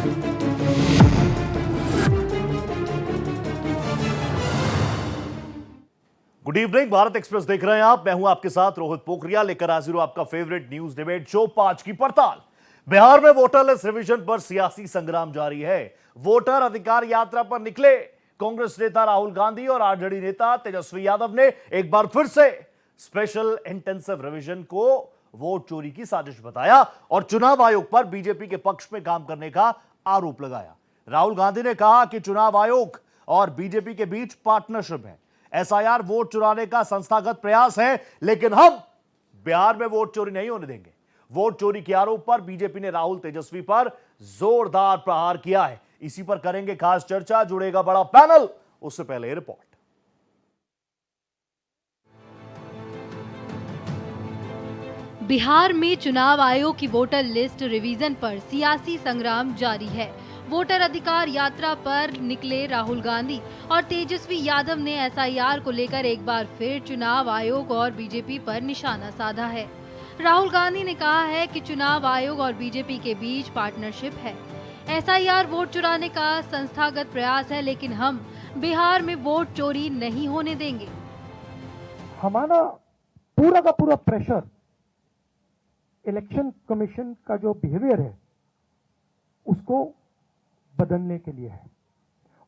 Good evening, Bharat express देख रहे हैं आप। मैं हूं आपके साथ रोहित पोखरिया, लेकर हाजिर हूं आपका फेवरेट न्यूज डिबेट शो 5 की पड़ताल। बिहार में वोटर लिस्ट रिवीजन पर सियासी संग्राम जारी है। वोटर अधिकार यात्रा पर निकले कांग्रेस नेता राहुल गांधी और आरजेडी नेता तेजस्वी यादव ने एक बार फिर से स्पेशल इंटेंसिव रिवीजन को वोट चोरी की साजिश बताया और चुनाव आयोग पर बीजेपी के पक्ष में काम करने का आरोप लगाया। राहुल गांधी ने कहा कि चुनाव आयोग और बीजेपी के बीच पार्टनरशिप है। एसआईआर वोट चुराने का संस्थागत प्रयास है, लेकिन हम बिहार में वोट चोरी नहीं होने देंगे। वोट चोरी के आरोप पर बीजेपी ने राहुल तेजस्वी पर जोरदार प्रहार किया है। इसी पर करेंगे खास चर्चा, जुड़ेगा बड़ा पैनल। उससे पहले रिपोर्ट। बिहार में चुनाव आयोग की वोटर लिस्ट रिवीजन पर सियासी संग्राम जारी है। वोटर अधिकार यात्रा पर निकले राहुल गांधी और तेजस्वी यादव ने एसआईआर को लेकर एक बार फिर चुनाव आयोग और बीजेपी पर निशाना साधा है। राहुल गांधी ने कहा है कि चुनाव आयोग और बीजेपी के बीच पार्टनरशिप है। एसआईआर वोट चुराने का संस्थागत प्रयास है, लेकिन हम बिहार में वोट चोरी नहीं होने देंगे। हमारा पूरा का पूरा प्रेशर इलेक्शन कमीशन का जो बिहेवियर है उसको बदलने के लिए है,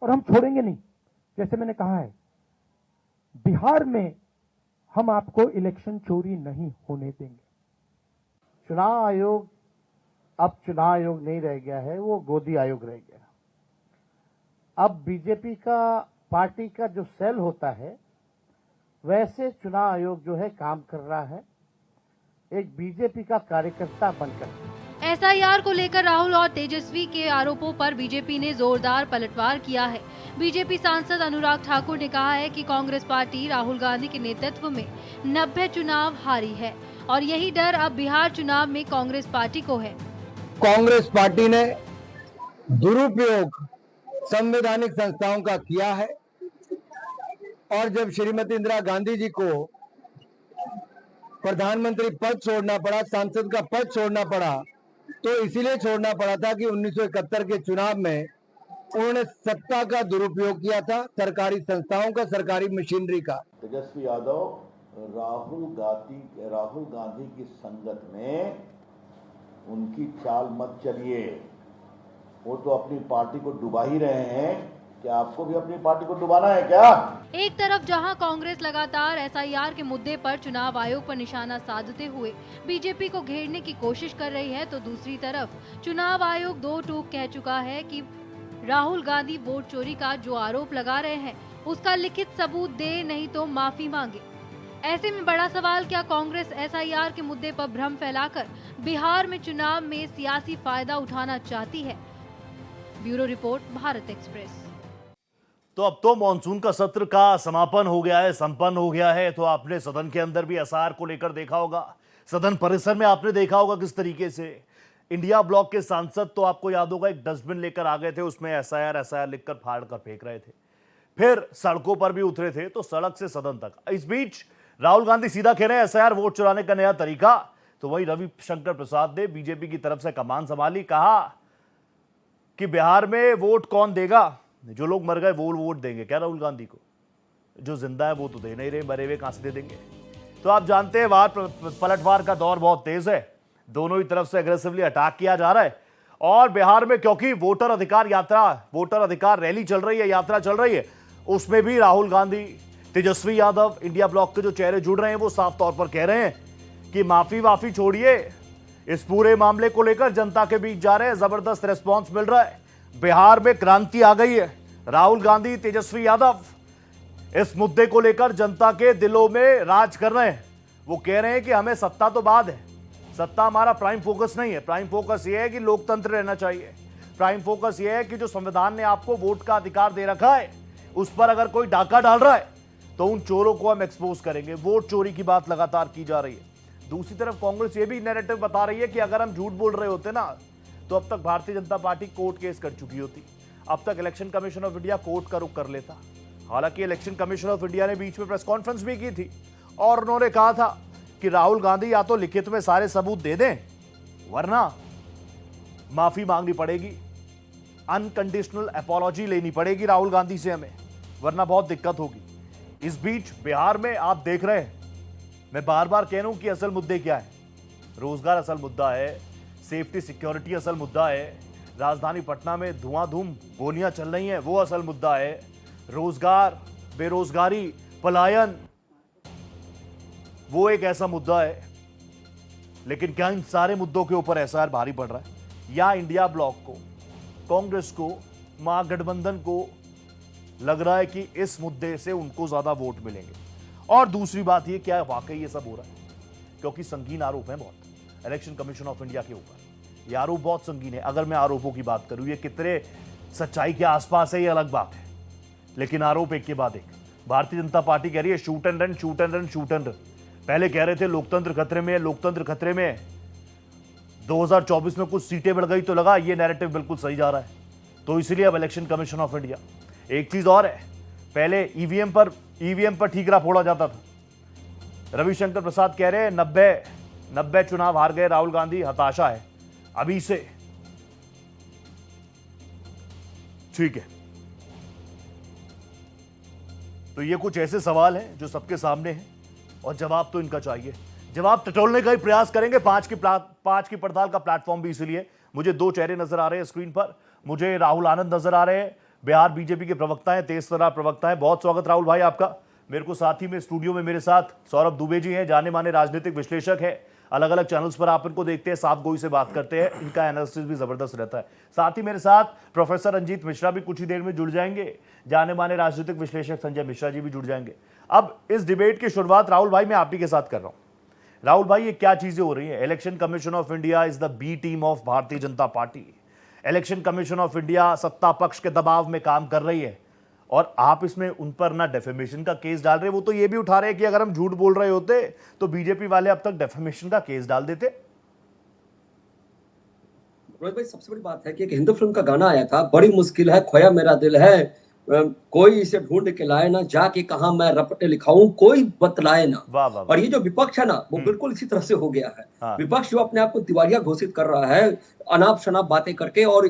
और हम छोड़ेंगे नहीं। जैसे मैंने कहा है, बिहार में हम आपको इलेक्शन चोरी नहीं होने देंगे। चुनाव आयोग अब चुनाव आयोग नहीं रह गया है, वो गोदी आयोग रह गया। अब बीजेपी का पार्टी का जो सेल होता है वैसे चुनाव आयोग जो है काम कर रहा है, एक बीजेपी का कार्यकर्ता बनकर। एसआईआर को लेकर राहुल और तेजस्वी के आरोपों पर बीजेपी ने जोरदार पलटवार किया है। बीजेपी सांसद अनुराग ठाकुर ने कहा है कि कांग्रेस पार्टी राहुल गांधी के नेतृत्व में 90 चुनाव हारी है और यही डर अब बिहार चुनाव में कांग्रेस पार्टी को है। कांग्रेस पार्टी ने दुरुपयोग संवैधानिक संस्थाओं का किया है और जब श्रीमती इंदिरा गांधी जी को प्रधानमंत्री पद छोड़ना पड़ा, सांसद का पद छोड़ना पड़ा, तो इसीलिए छोड़ना पड़ा था कि 1971 के चुनाव में उन्होंने सत्ता का दुरुपयोग किया था, सरकारी संस्थाओं का, सरकारी मशीनरी का। तेजस्वी यादव राहुल गांधी की संगत में उनकी चाल मत चलिए। वो तो अपनी पार्टी को डुबा ही रहे हैं, क्या आपको भी अपनी पार्टी को डुबाना है क्या? एक तरफ जहां कांग्रेस लगातार एसआईआर के मुद्दे पर चुनाव आयोग पर निशाना साधते हुए बीजेपी को घेरने की कोशिश कर रही है, तो दूसरी तरफ चुनाव आयोग दो टूक कह चुका है कि राहुल गांधी वोट चोरी का जो आरोप लगा रहे हैं उसका लिखित सबूत दे, नहीं तो माफी मांगे। ऐसे में बड़ा सवाल, क्या कांग्रेस एसआईआर के मुद्दे पर भ्रम फैलाकर बिहार में चुनाव में सियासी फायदा उठाना चाहती है? Bureau report, Bharat express. तो अब तो मॉनसून का सत्र का समापन हो गया है, संपन्न हो गया है। तो आपने सदन के अंदर भी एसआईआर को लेकर देखा होगा, सदन परिसर में आपने देखा होगा किस तरीके से इंडिया ब्लॉक के सांसद, तो आपको याद होगा, एक डस्टबिन लेकर आ गए थे, उसमें एसआईआर लिखकर फाड़ कर फेंक रहे थे। फिर सड़कों पर भी उतरे थे, तो सड़क से सदन तक। इस बीच राहुल गांधी सीधा कह रहे हैं एसआईआर वोट चुराने का नया तरीका। तो वही रविशंकर प्रसाद ने बीजेपी की तरफ से कमान संभाली, कहा कि बिहार में वोट कौन देगा? जो लोग मर गए वो वोट देंगे क्या राहुल गांधी को? जो जिंदा है वो तो दे नहीं रहे, मरे हुए कहां से दे देंगे? तो आप जानते हैं वार पलटवार का दौर बहुत तेज है, दोनों ही तरफ से एग्रेसिवली अटैक किया जा रहा है। और बिहार में क्योंकि वोटर अधिकार रैली चल रही है, यात्रा चल रही है, उसमें भी राहुल गांधी, तेजस्वी यादव, इंडिया ब्लॉक के जो चेहरे जुड़ रहे हैं वो साफ तौर पर कह रहे हैं कि माफी छोड़िए, इस पूरे मामले को लेकर जनता के बीच जा रहे हैं, जबरदस्त रिस्पॉन्स मिल रहा है, बिहार में क्रांति आ गई है। राहुल गांधी, तेजस्वी यादव इस मुद्दे को लेकर जनता के दिलों में राज कर रहे हैं। वो कह रहे हैं कि हमें सत्ता तो बाद है, सत्ता हमारा प्राइम फोकस नहीं है। प्राइम फोकस ये है कि लोकतंत्र रहना चाहिए। प्राइम फोकस ये है कि जो संविधान ने आपको वोट का अधिकार दे रखा है, उस पर अगर कोई डाका डाल रहा है तो उन चोरों को हम एक्सपोज करेंगे। वोट चोरी की बात लगातार की जा रही है। दूसरी तरफ कांग्रेस ये भी नैरेटिव बता रही है कि अगर हम झूठ बोल रहे होते ना, तो अब तक भारतीय जनता पार्टी कोर्ट केस कर चुकी होती, अब तक election commission of India court का रुख कर लेता। हालांकि इलेक्शन कमीशन ऑफ इंडिया ने बीच में प्रेस कॉन्फ्रेंस भी की थी और उन्होंने कहा था कि राहुल गांधी या तो लिखित में सारे सबूत दे दें, वरना माफी मांगनी पड़ेगी। अनकंडीशनल अपॉलॉजी लेनी पड़ेगी राहुल गांधी से हमें, वरना बहुत दिक्कत होगी। इस बीच बिहार में आप देख रहे हैं, मैं बार बार कह रहा हूं कि असल मुद्दे क्या है। रोजगार असल मुद्दा है, सेफ्टी सिक्योरिटी असल मुद्दा है, राजधानी पटना में धुआंधूम गोलियां चल रही हैं वो असल मुद्दा है, रोजगार, बेरोजगारी, पलायन वो एक ऐसा मुद्दा है। लेकिन क्या इन सारे मुद्दों के ऊपर एसआईआर भारी पड़ रहा है, या इंडिया ब्लॉक को, कांग्रेस को, महागठबंधन को लग रहा है कि इस मुद्दे से उनको ज्यादा वोट मिलेंगे? और दूसरी बात ये, क्या वाकई ये सब हो रहा है? क्योंकि संगीन आरोप है बहुत इलेक्शन कमीशन ऑफ इंडिया के ऊपर। ये आरोप बहुत संगीन है। अगर मैं आरोपों की बात करूं, ये कितने सच्चाई के आसपास है ये अलग बात है, लेकिन आरोप एक के बाद एक। भारतीय जनता पार्टी कह रही है shoot and run, shoot and run, shoot and run. पहले कह रहे थे लोकतंत्र खतरे में है, लोकतंत्र खतरे में है। 2024 में कुछ सीटें बढ़ गई तो लगा ये नैरेटिव बिल्कुल सही जा रहा है, तो इसलिए अब इलेक्शन कमीशन ऑफ इंडिया। एक चीज और है, पहले ईवीएम पर ठीकरा फोड़ा जाता था। रविशंकर प्रसाद कह रहे हैं 90 चुनाव हार गए राहुल गांधी, हताशा है अभी से। ठीक है, तो ये कुछ ऐसे सवाल हैं जो सबके सामने हैं और जवाब तो इनका चाहिए। जवाब टटोलने का ही प्रयास करेंगे। पांच की पड़ताल का प्लेटफॉर्म भी इसलिए। मुझे दो चेहरे नजर आ रहे हैं स्क्रीन पर। मुझे राहुल आनंद नजर आ रहे हैं, बिहार बीजेपी के प्रवक्ता हैं, तेज तर्रार प्रवक्ता हैं। बहुत स्वागत राहुल भाई आपका। मेरे को साथ ही में स्टूडियो में मेरे साथ सौरभ दुबे जी हैं, जाने माने राजनीतिक विश्लेषक है। अलग अलग चैनल्स पर आप इनको देखते हैं, साफ गोई से बात करते हैं, इनका एनालिसिस भी जबरदस्त रहता है। साथ ही मेरे साथ प्रोफेसर रंजीत मिश्रा भी कुछ ही देर में जुड़ जाएंगे, जाने माने राजनीतिक विश्लेषक संजय मिश्रा जी भी जुड़ जाएंगे। अब इस डिबेट की शुरुआत राहुल भाई मैं आप ही के साथ कर रहा हूं। राहुल भाई, ये क्या चीजें हो रही हैं? Election commission of India is the B team of Bharatiya Janata Party. Election commission of India सत्ता पक्ष के दबाव में काम कर रही है और आप इसमें उन पर ना डेफेमेशन का केस डाल रहे, वो तो ये भी उठा रहे हैं कि अगर हम झूठ बोल रहे होते तो बीजेपी वाले अब तक डेफेमेशन का केस डाल देते। रोहित भाई, सबसे बड़ी बात है कि एक हिंदू फिल्म का गाना आया था, बड़ी मुश्किल है खोया मेरा दिल है, कोई इसे ढूंढ के लाए ना, जाके कहा मैं रपटे लिखाऊं, कोई बतलाए ना। वाह वाह। और ये जो विपक्ष है ना, वो बिल्कुल इसी तरह से हो गया है। हाँ। विपक्ष जो अपने आप को दिवालिया घोषित कर रहा है अनाप शनाप बातें करके, और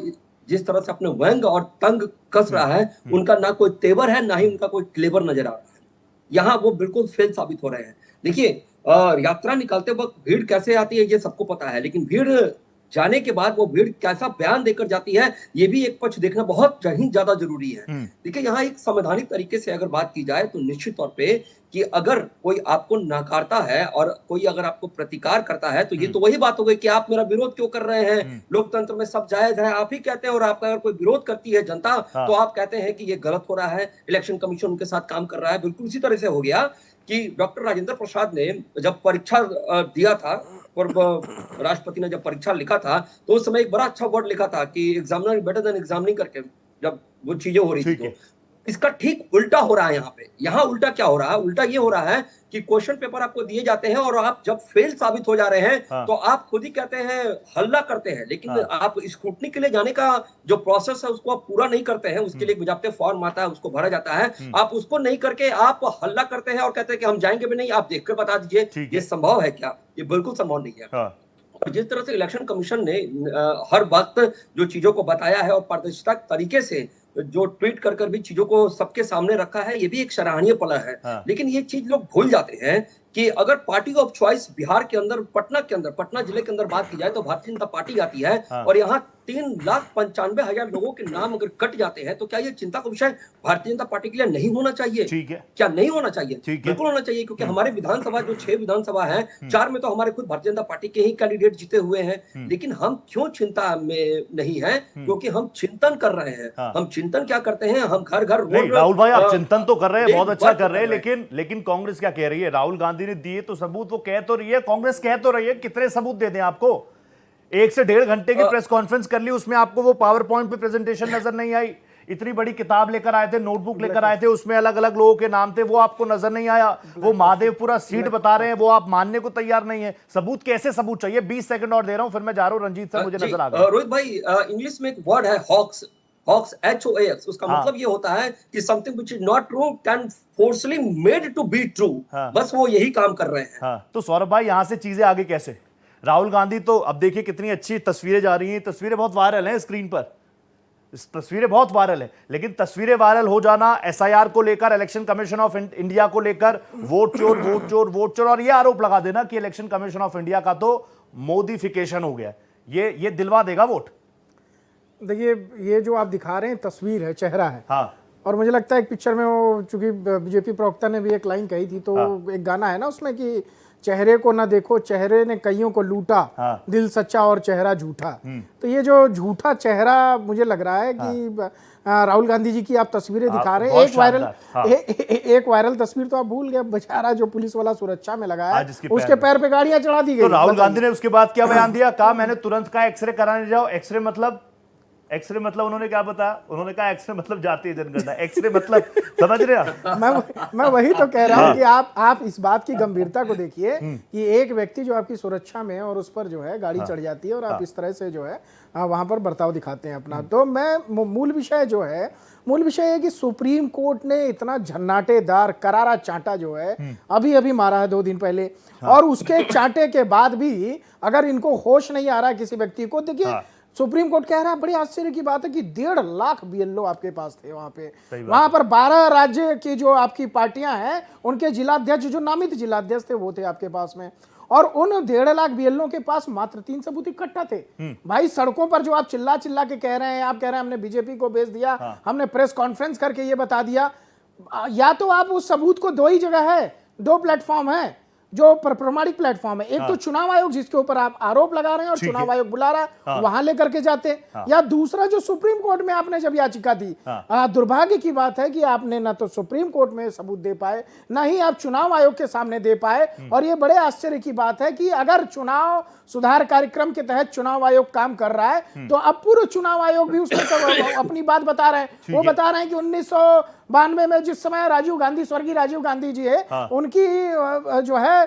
जिस तरह से अपने व्यंग और तंग कस रहा है, उनका ना कोई तेवर है ना ही उनका कोई क्लेवर नजर आ रहा है। यहाँ वो बिल्कुल फेल साबित हो रहे हैं। देखिए, यात्रा निकालते वक्त भीड़ कैसे आती है ये सबको पता है, लेकिन भीड़ जाने के बाद वो भीड़ कैसा बयान देकर जाती है ये भी एक पक्ष देखना बहुत ही ज्यादा जरूरी है। देखिए, यहाँ एक संवैधानिक तरीके से अगर बात की जाए तो निश्चित तौर पे कि अगर कोई आपको नकारता है और कोई अगर आपको प्रतिकार करता है तो ये तो वही बात हो गई कि आप मेरा विरोध क्यों कर रहे हैं। लोकतंत्र में सब जायज है, आप ही कहते हैं, और आपका अगर कोई विरोध करती है जनता तो आप कहते हैं कि ये गलत हो रहा है, इलेक्शन कमीशन उनके साथ काम कर रहा है। बिल्कुल इसी तरह से हो गया कि डॉक्टर राजेंद्र प्रसाद ने जब परीक्षा दिया था और राष्ट्रपति ने जब परीक्षा लिखा था तो उस समय एक बड़ा अच्छा वर्ड लिखा था कि एग्जामिनर बेटर देन एग्जामिनिंग करके, जब वो चीजें हो रही थी। तो इसका ठीक उल्टा हो रहा है यहाँ पे। यहाँ उल्टा क्या हो रहा है? उल्टा ये हो रहा है कि क्वेश्चन पेपर आपको दिए जाते हैं और आप जब फेल साबित हो जा रहे हैं तो आप खुद ही कहते हैं, हल्ला करते हैं, लेकिन आप स्क्रूटनी के लिए जाने का जो प्रोसेस है उसको आप पूरा नहीं करते हैं। उसके लिए बजाते फॉर्म आता है, उसको भरा जाता है, आप उसको नहीं करके आप हल्ला करते हैं और कहते हैं कि हम जाएंगे भी नहीं, आप देखकर बता दीजिए। ये संभव है क्या? ये बिल्कुल संभव नहीं है। और जिस तरह से इलेक्शन कमीशन ने हर वक्त जो चीजों को बताया है और पारदर्शिता तरीके से जो ट्वीट कर भी चीजों को सबके सामने रखा है, ये भी एक सराहनीय पल है। लेकिन ये चीज लोग भूल जाते हैं कि अगर पार्टी ऑफ चॉइस बिहार के अंदर, पटना जिले के अंदर बात की जाए तो भारतीय जनता पार्टी आती है और यहाँ 3,95,000 लोगों के नाम अगर कट जाते हैं तो क्या ये चिंता का विषय भारतीय जनता पार्टी के लिए नहीं होना चाहिए? ठीक है, क्या नहीं होना चाहिए? बिल्कुल होना चाहिए, क्योंकि हमारे विधानसभा जो 6 विधानसभा है, 4 में तो हमारे खुद भारतीय जनता पार्टी के ही कैंडिडेट जीते हुए हैं। लेकिन हम क्यों चिंता में नहीं है? क्योंकि हम चिंतन कर रहे हैं। हम चिंतन क्या करते हैं? हम घर घर राहुल भाई, आप चिंतन तो कर रहे हैं, बहुत अच्छा कर रहे हैं, लेकिन कांग्रेस क्या कह रही है? राहुल गांधी ने दिए तो सबूत, वो कह तो रही है, कांग्रेस कह तो रही है, कितने सबूत दे दें आपको? 1 से 1.5 घंटे की प्रेस कॉन्फ्रेंस कर ली, उसमें आपको वो पावर पॉइंट पे प्रेजेंटेशन नजर नहीं आई। इतनी बड़ी किताब लेकर आए थे, नोटबुक लेकर आए थे, उसमें अलग अलग लोगों के नाम थे, वो आपको नजर नहीं आया। वो महादेवपुरा सीट बता रहे हैं, वो आप मानने को तैयार नहीं है। सबूत कैसे सबूत चाहिए? 20 सेकंड और दे रहा हूं, फिर मैं जा रहा हूं रंजीत सर, मुझे नजर आ गया। रोहित भाई, इंग्लिश में एक वर्ड है हॉक्स, HOAX, उसका मतलब ये होता है कि something which is not true can forcely made to be true. बस वो यही काम कर रहे हैं। तो सौरभ भाई, यहां से चीजें आगे कैसे? राहुल गांधी तो अब देखिए कितनी अच्छी तस्वीरें जा रही हैं, तस्वीरें बहुत वायरल हैं स्क्रीन पर। इस तस्वीरें बहुत वायरल है, लेकिन तस्वीरें वायरल हो जाना, एसआईआर को लेकर, इलेक्शन कमीशन ऑफ इंडिया को लेकर, वोट चोर वोट चोर वोट चोर, और ये आरोप लगा देना कि इलेक्शन कमीशन ऑफ इंडिया का तो मोदिफिकेशन हो गया, ये दिलवा देगा वोट। देखिए, ये जो आप दिखा रहे हैं तस्वीर है, चेहरा है। हाँ, और मुझे लगता है एक पिक्चर में वो, चूंकि बीजेपी प्रवक्ता ने भी एक लाइन कही थी, तो एक गाना है ना उसमें कि चेहरे को ना देखो, चेहरे ने कईयों को लूटा, दिल सच्चा और चेहरा झूठा। तो ये जो झूठा चेहरा मुझे लग रहा है कि राहुल गांधी जी की आप तस्वीरें दिखा रहे हैं, एक वायरल तस्वीर तो आप भूल गए, बेचारा जो पुलिस वाला सुरक्षा में लगा है उसके पैर पे गाड़ियां चढ़ा दी गई। तो राहुल गांधी ने उसके बाद क्या बयान दिया? कहा मैंने तुरंत कहा एक्सरे कराने जाओ। एक्सरे मतलब उन्होंने क्या बताया? उन्होंने कहा एक्सरे मतलब जातीय जनगणना, एक्सरे मतलब, समझ रहे हैं? मैं वही तो कह रहा हूँ कि आप इस बात की गंभीरता को देखिए कि एक व्यक्ति जो आपकी सुरक्षा में है और उस पर जो है गाड़ी चढ़ जाती है और आप इस तरह से जो है वहां पर बर्ताव दिखाते हैं अपना। तो मैं मूल विषय है कि सुप्रीम कोर्ट ने इतना झन्नाटेदार करारा चांटा जो है अभी अभी मारा है 2 दिन पहले, और उसके चांटे के बाद भी अगर इनको होश नहीं आ रहा है किसी व्यक्ति को, देखिए सुप्रीम कोर्ट कह रहा है, बड़ी आश्चर्य की बात है कि 1.5 लाख बीएलओ आपके पास थे वहां पे। वहां पर 12 राज्य की जो आपकी पार्टियां हैं उनके जिलाध्यक्ष, जो नामित जिलाध्यक्ष थे, वो थे आपके पास में, और उन 1.5 लाख बीएलओ के पास मात्र 3 सबूत इकट्ठा थे। भाई सड़कों पर जो आप चिल्ला चिल्ला के कह रहे हैं, आप कह रहे हैं हमने बीजेपी को भेज दिया, हमने प्रेस कॉन्फ्रेंस करके ये बता दिया, या तो आप उस सबूत को 2 ही जगह है, 2 प्लेटफॉर्म है जो प्रमाणिक प्लेटफॉर्म है। एक तो चुनाव आयोग जिसके ऊपर आप आरोप लगा रहे हैं और चुनाव आयोग बुला रहा है, वहां लेकर के जाते, या दूसरा जो सुप्रीम कोर्ट में आपने जब याचिका दी। दुर्भाग्य की बात है कि आपने ना तो सुप्रीम कोर्ट में सबूत दे पाए, ना ही आप चुनाव आयोग के सामने दे पाए। और ये बड़े आश्चर्य की बात है कि अगर चुनाव सुधार कार्यक्रम के तहत चुनाव आयोग काम कर रहा है, तो अब पूर्व चुनाव आयोग भी उसमें अपनी बात बता रहे हैं। वो बता रहे हैं कि 1992 में जिस समय राजीव गांधी, स्वर्गीय राजीव गांधी जी है, उनकी जो है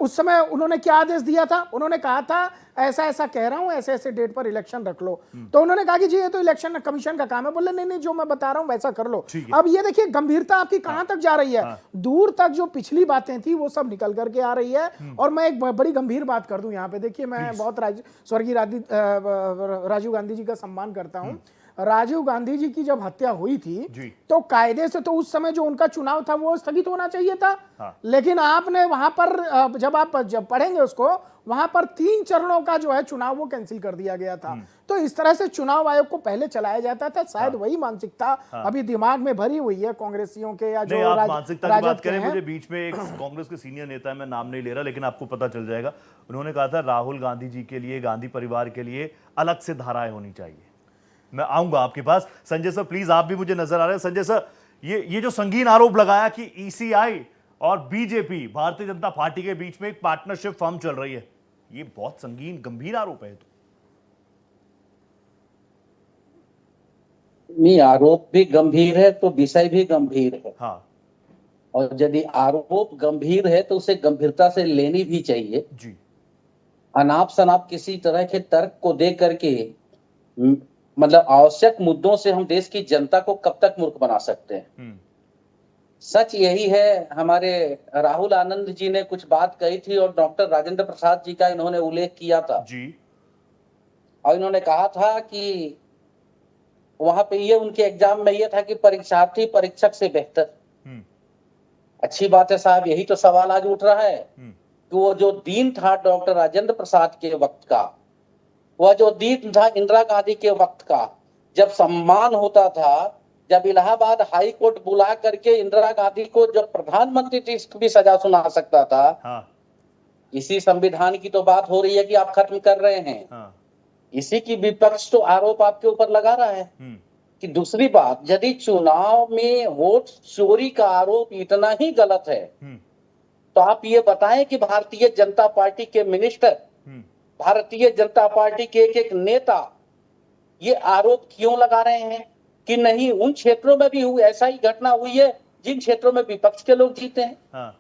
उस समय उन्होंने क्या आदेश दिया था? उन्होंने कहा था ऐसा ऐसा कह रहा हूं, ऐसे ऐसे डेट पर इलेक्शन रख लो। तो उन्होंने कहा कि जी ये तो इलेक्शन कमीशन का काम है। बोले नहीं, जो मैं बता रहा हूं वैसा कर लो। अब ये देखिए गंभीरता आपकी कहां तक जा रही है। दूर तक जो पिछली बातें थी वो सब निकल करके आ रही है। और मैं एक बड़ी गंभीर बात कर दूं यहाँ पे, देखिए मैं बहुत स्वर्गीय राजीव गांधी जी का सम्मान करता हूं। राजीव गांधी जी की जब हत्या हुई थी तो कायदे से तो उस समय जो उनका चुनाव था वो स्थगित होना चाहिए था। लेकिन आपने वहां पर जब पढ़ेंगे उसको, वहां पर 3 चरणों का जो है चुनाव वो कैंसिल कर दिया गया था। तो इस तरह से चुनाव आयोग को पहले चलाया जाता था। शायद वही मानसिकता अभी दिमाग में भरी हुई है कांग्रेसियों के, या जो मानसिकता की बात करें, मुझे बीच में एक कांग्रेस के सीनियर नेता है, मैं नाम नहीं ले रहा, लेकिन आपको पता चल जाएगा, उन्होंने कहा था राहुल गांधी जी के लिए, गांधी परिवार के लिए अलग से धाराएं होनी चाहिए। मैं आऊंगा आपके पास। संजय सर प्लीज, आप भी मुझे नजर आ रहे हैं। संजय सर, ये जो संगीन आरोप लगाया कि ईसीआई और बीजेपी, भारतीय जनता पार्टी के बीच में एक पार्टनरशिप फॉर्म चल रही है, ये बहुत संगीन गंभीर आरोप है। नहीं, आरोप भी गंभीर है तो विषय भी गंभीर है। हाँ, और यदि आरोप गंभीर है तो उसे गंभीरता से लेनी भी चाहिए जी। अनाप शनाप किसी तरह के तर्क को दे करके, मतलब आवश्यक मुद्दों से हम देश की जनता को कब तक मूर्ख बना सकते हैं। सच यही है, हमारे राहुल आनंद जी ने कुछ बात कही थी और डॉक्टर राजेंद्र प्रसाद जी का इन्होंने उल्लेख किया था जी। और इन्होंने कहा था कि वहां पे ये उनके एग्जाम में ये था कि परीक्षार्थी परीक्षक से बेहतर। अच्छी बात है साहब, यही तो सवाल आज उठ रहा है कि वो जो दिन था डॉक्टर राजेंद्र प्रसाद के वक्त का, वह जो दिन था इंदिरा गांधी के वक्त का, जब सम्मान होता था, जब इलाहाबाद हाई कोर्ट बुला करके इंदिरा गांधी को जब प्रधानमंत्री की भी सजा सुना सकता था। इसी संविधान की तो बात हो रही है कि आप खत्म कर रहे हैं। इसी की विपक्ष तो आरोप आपके ऊपर लगा रहा है। कि दूसरी बात, यदि चुनाव में वोट चोरी का आरोप इतना ही गलत है, तो आप ये बताएं कि भारतीय जनता पार्टी के मिनिस्टर, भारतीय जनता पार्टी के एक नेता ये आरोप क्यों लगा रहे हैं कि नहीं उन क्षेत्रों में भी ऐसा ही घटना हुई है जिन क्षेत्रों में विपक्ष के लोग जीते हैं।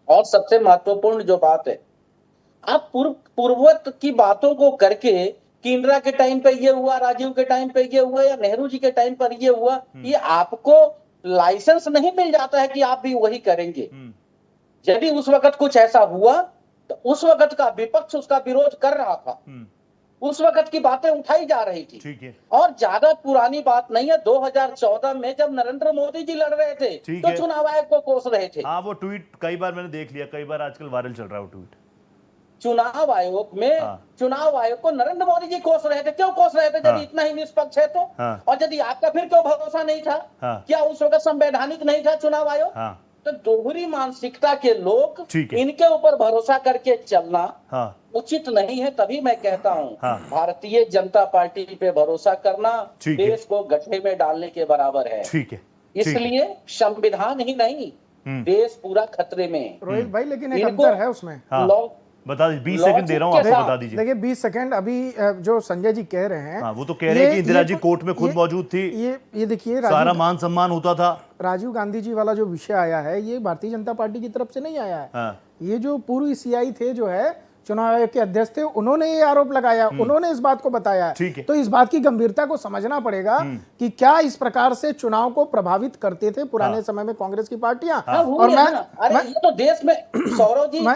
और सबसे महत्वपूर्ण जो बात है, आप पूर्ववत की बातों को करके कि इंदिरा के टाइम पे ये हुआ, राजीव के टाइम पे ये हुआ, या नेहरू जी के टाइम पर ये हुआ, ये आपको लाइसेंस नहीं मिल जाता है कि आप भी वही करेंगे। यदि उस वक्त कुछ ऐसा हुआ तो उस वक्त का विपक्ष उसका विरोध कर रहा था। उस वक्त की बातें उठाई जा रही थी। ठीक है। और ज्यादा पुरानी बात नहीं है, 2014 में जब नरेंद्र मोदी जी लड़ रहे थे ठीक तो है। चुनाव आयोग को कोस रहे थे। हाँ, वो ट्वीट कई बार मैंने देख लिया, कई बार आजकल वायरल चल रहा है वो ट्वीट। चुनाव आयोग में चुनाव आयोग को नरेंद्र मोदी जी कोस रहे थे। क्यों कोस रहे थे जब इतना ही निष्पक्ष है तो? और यदि आपका फिर क्यों भरोसा नहीं था? क्या उस वक्त संवैधानिक नहीं था चुनाव आयोग? तो दोहरी मानसिकता के लोग इनके ऊपर भरोसा करके चलना उचित नहीं है। तभी मैं कहता हूँ भारतीय जनता पार्टी पे भरोसा करना देश को गड्ढे में डालने के बराबर है। ठीक है। इसलिए संविधान ही नहीं, देश पूरा खतरे में है। रोहित भाई, लेकिन एक अंतर है उसमें। बता दीजिए, 20 सेकंड दे रहा हूँ आपको, बता दीजिए। देखिए 20 सेकंड अभी जो संजय जी कह रहे हैं, वो तो कह रहे हैं कि इंदिरा जी कोर्ट में खुद मौजूद थी। ये देखिए, सारा मान सम्मान होता था। राजीव गांधी जी वाला जो विषय आया है, ये भारतीय जनता पार्टी की तरफ से नहीं आया है। ये जो पूर्व सीआई थे, जो है चुनाव आयोग के अध्यक्ष थे, उन्होंने ये आरोप लगाया, उन्होंने इस बात को बताया। तो इस बात की गंभीरता को समझना पड़ेगा कि क्या इस प्रकार से चुनाव को प्रभावित करते थे पुराने समय में कांग्रेस की पार्टियां। और मैं तो देश में सौरव जी,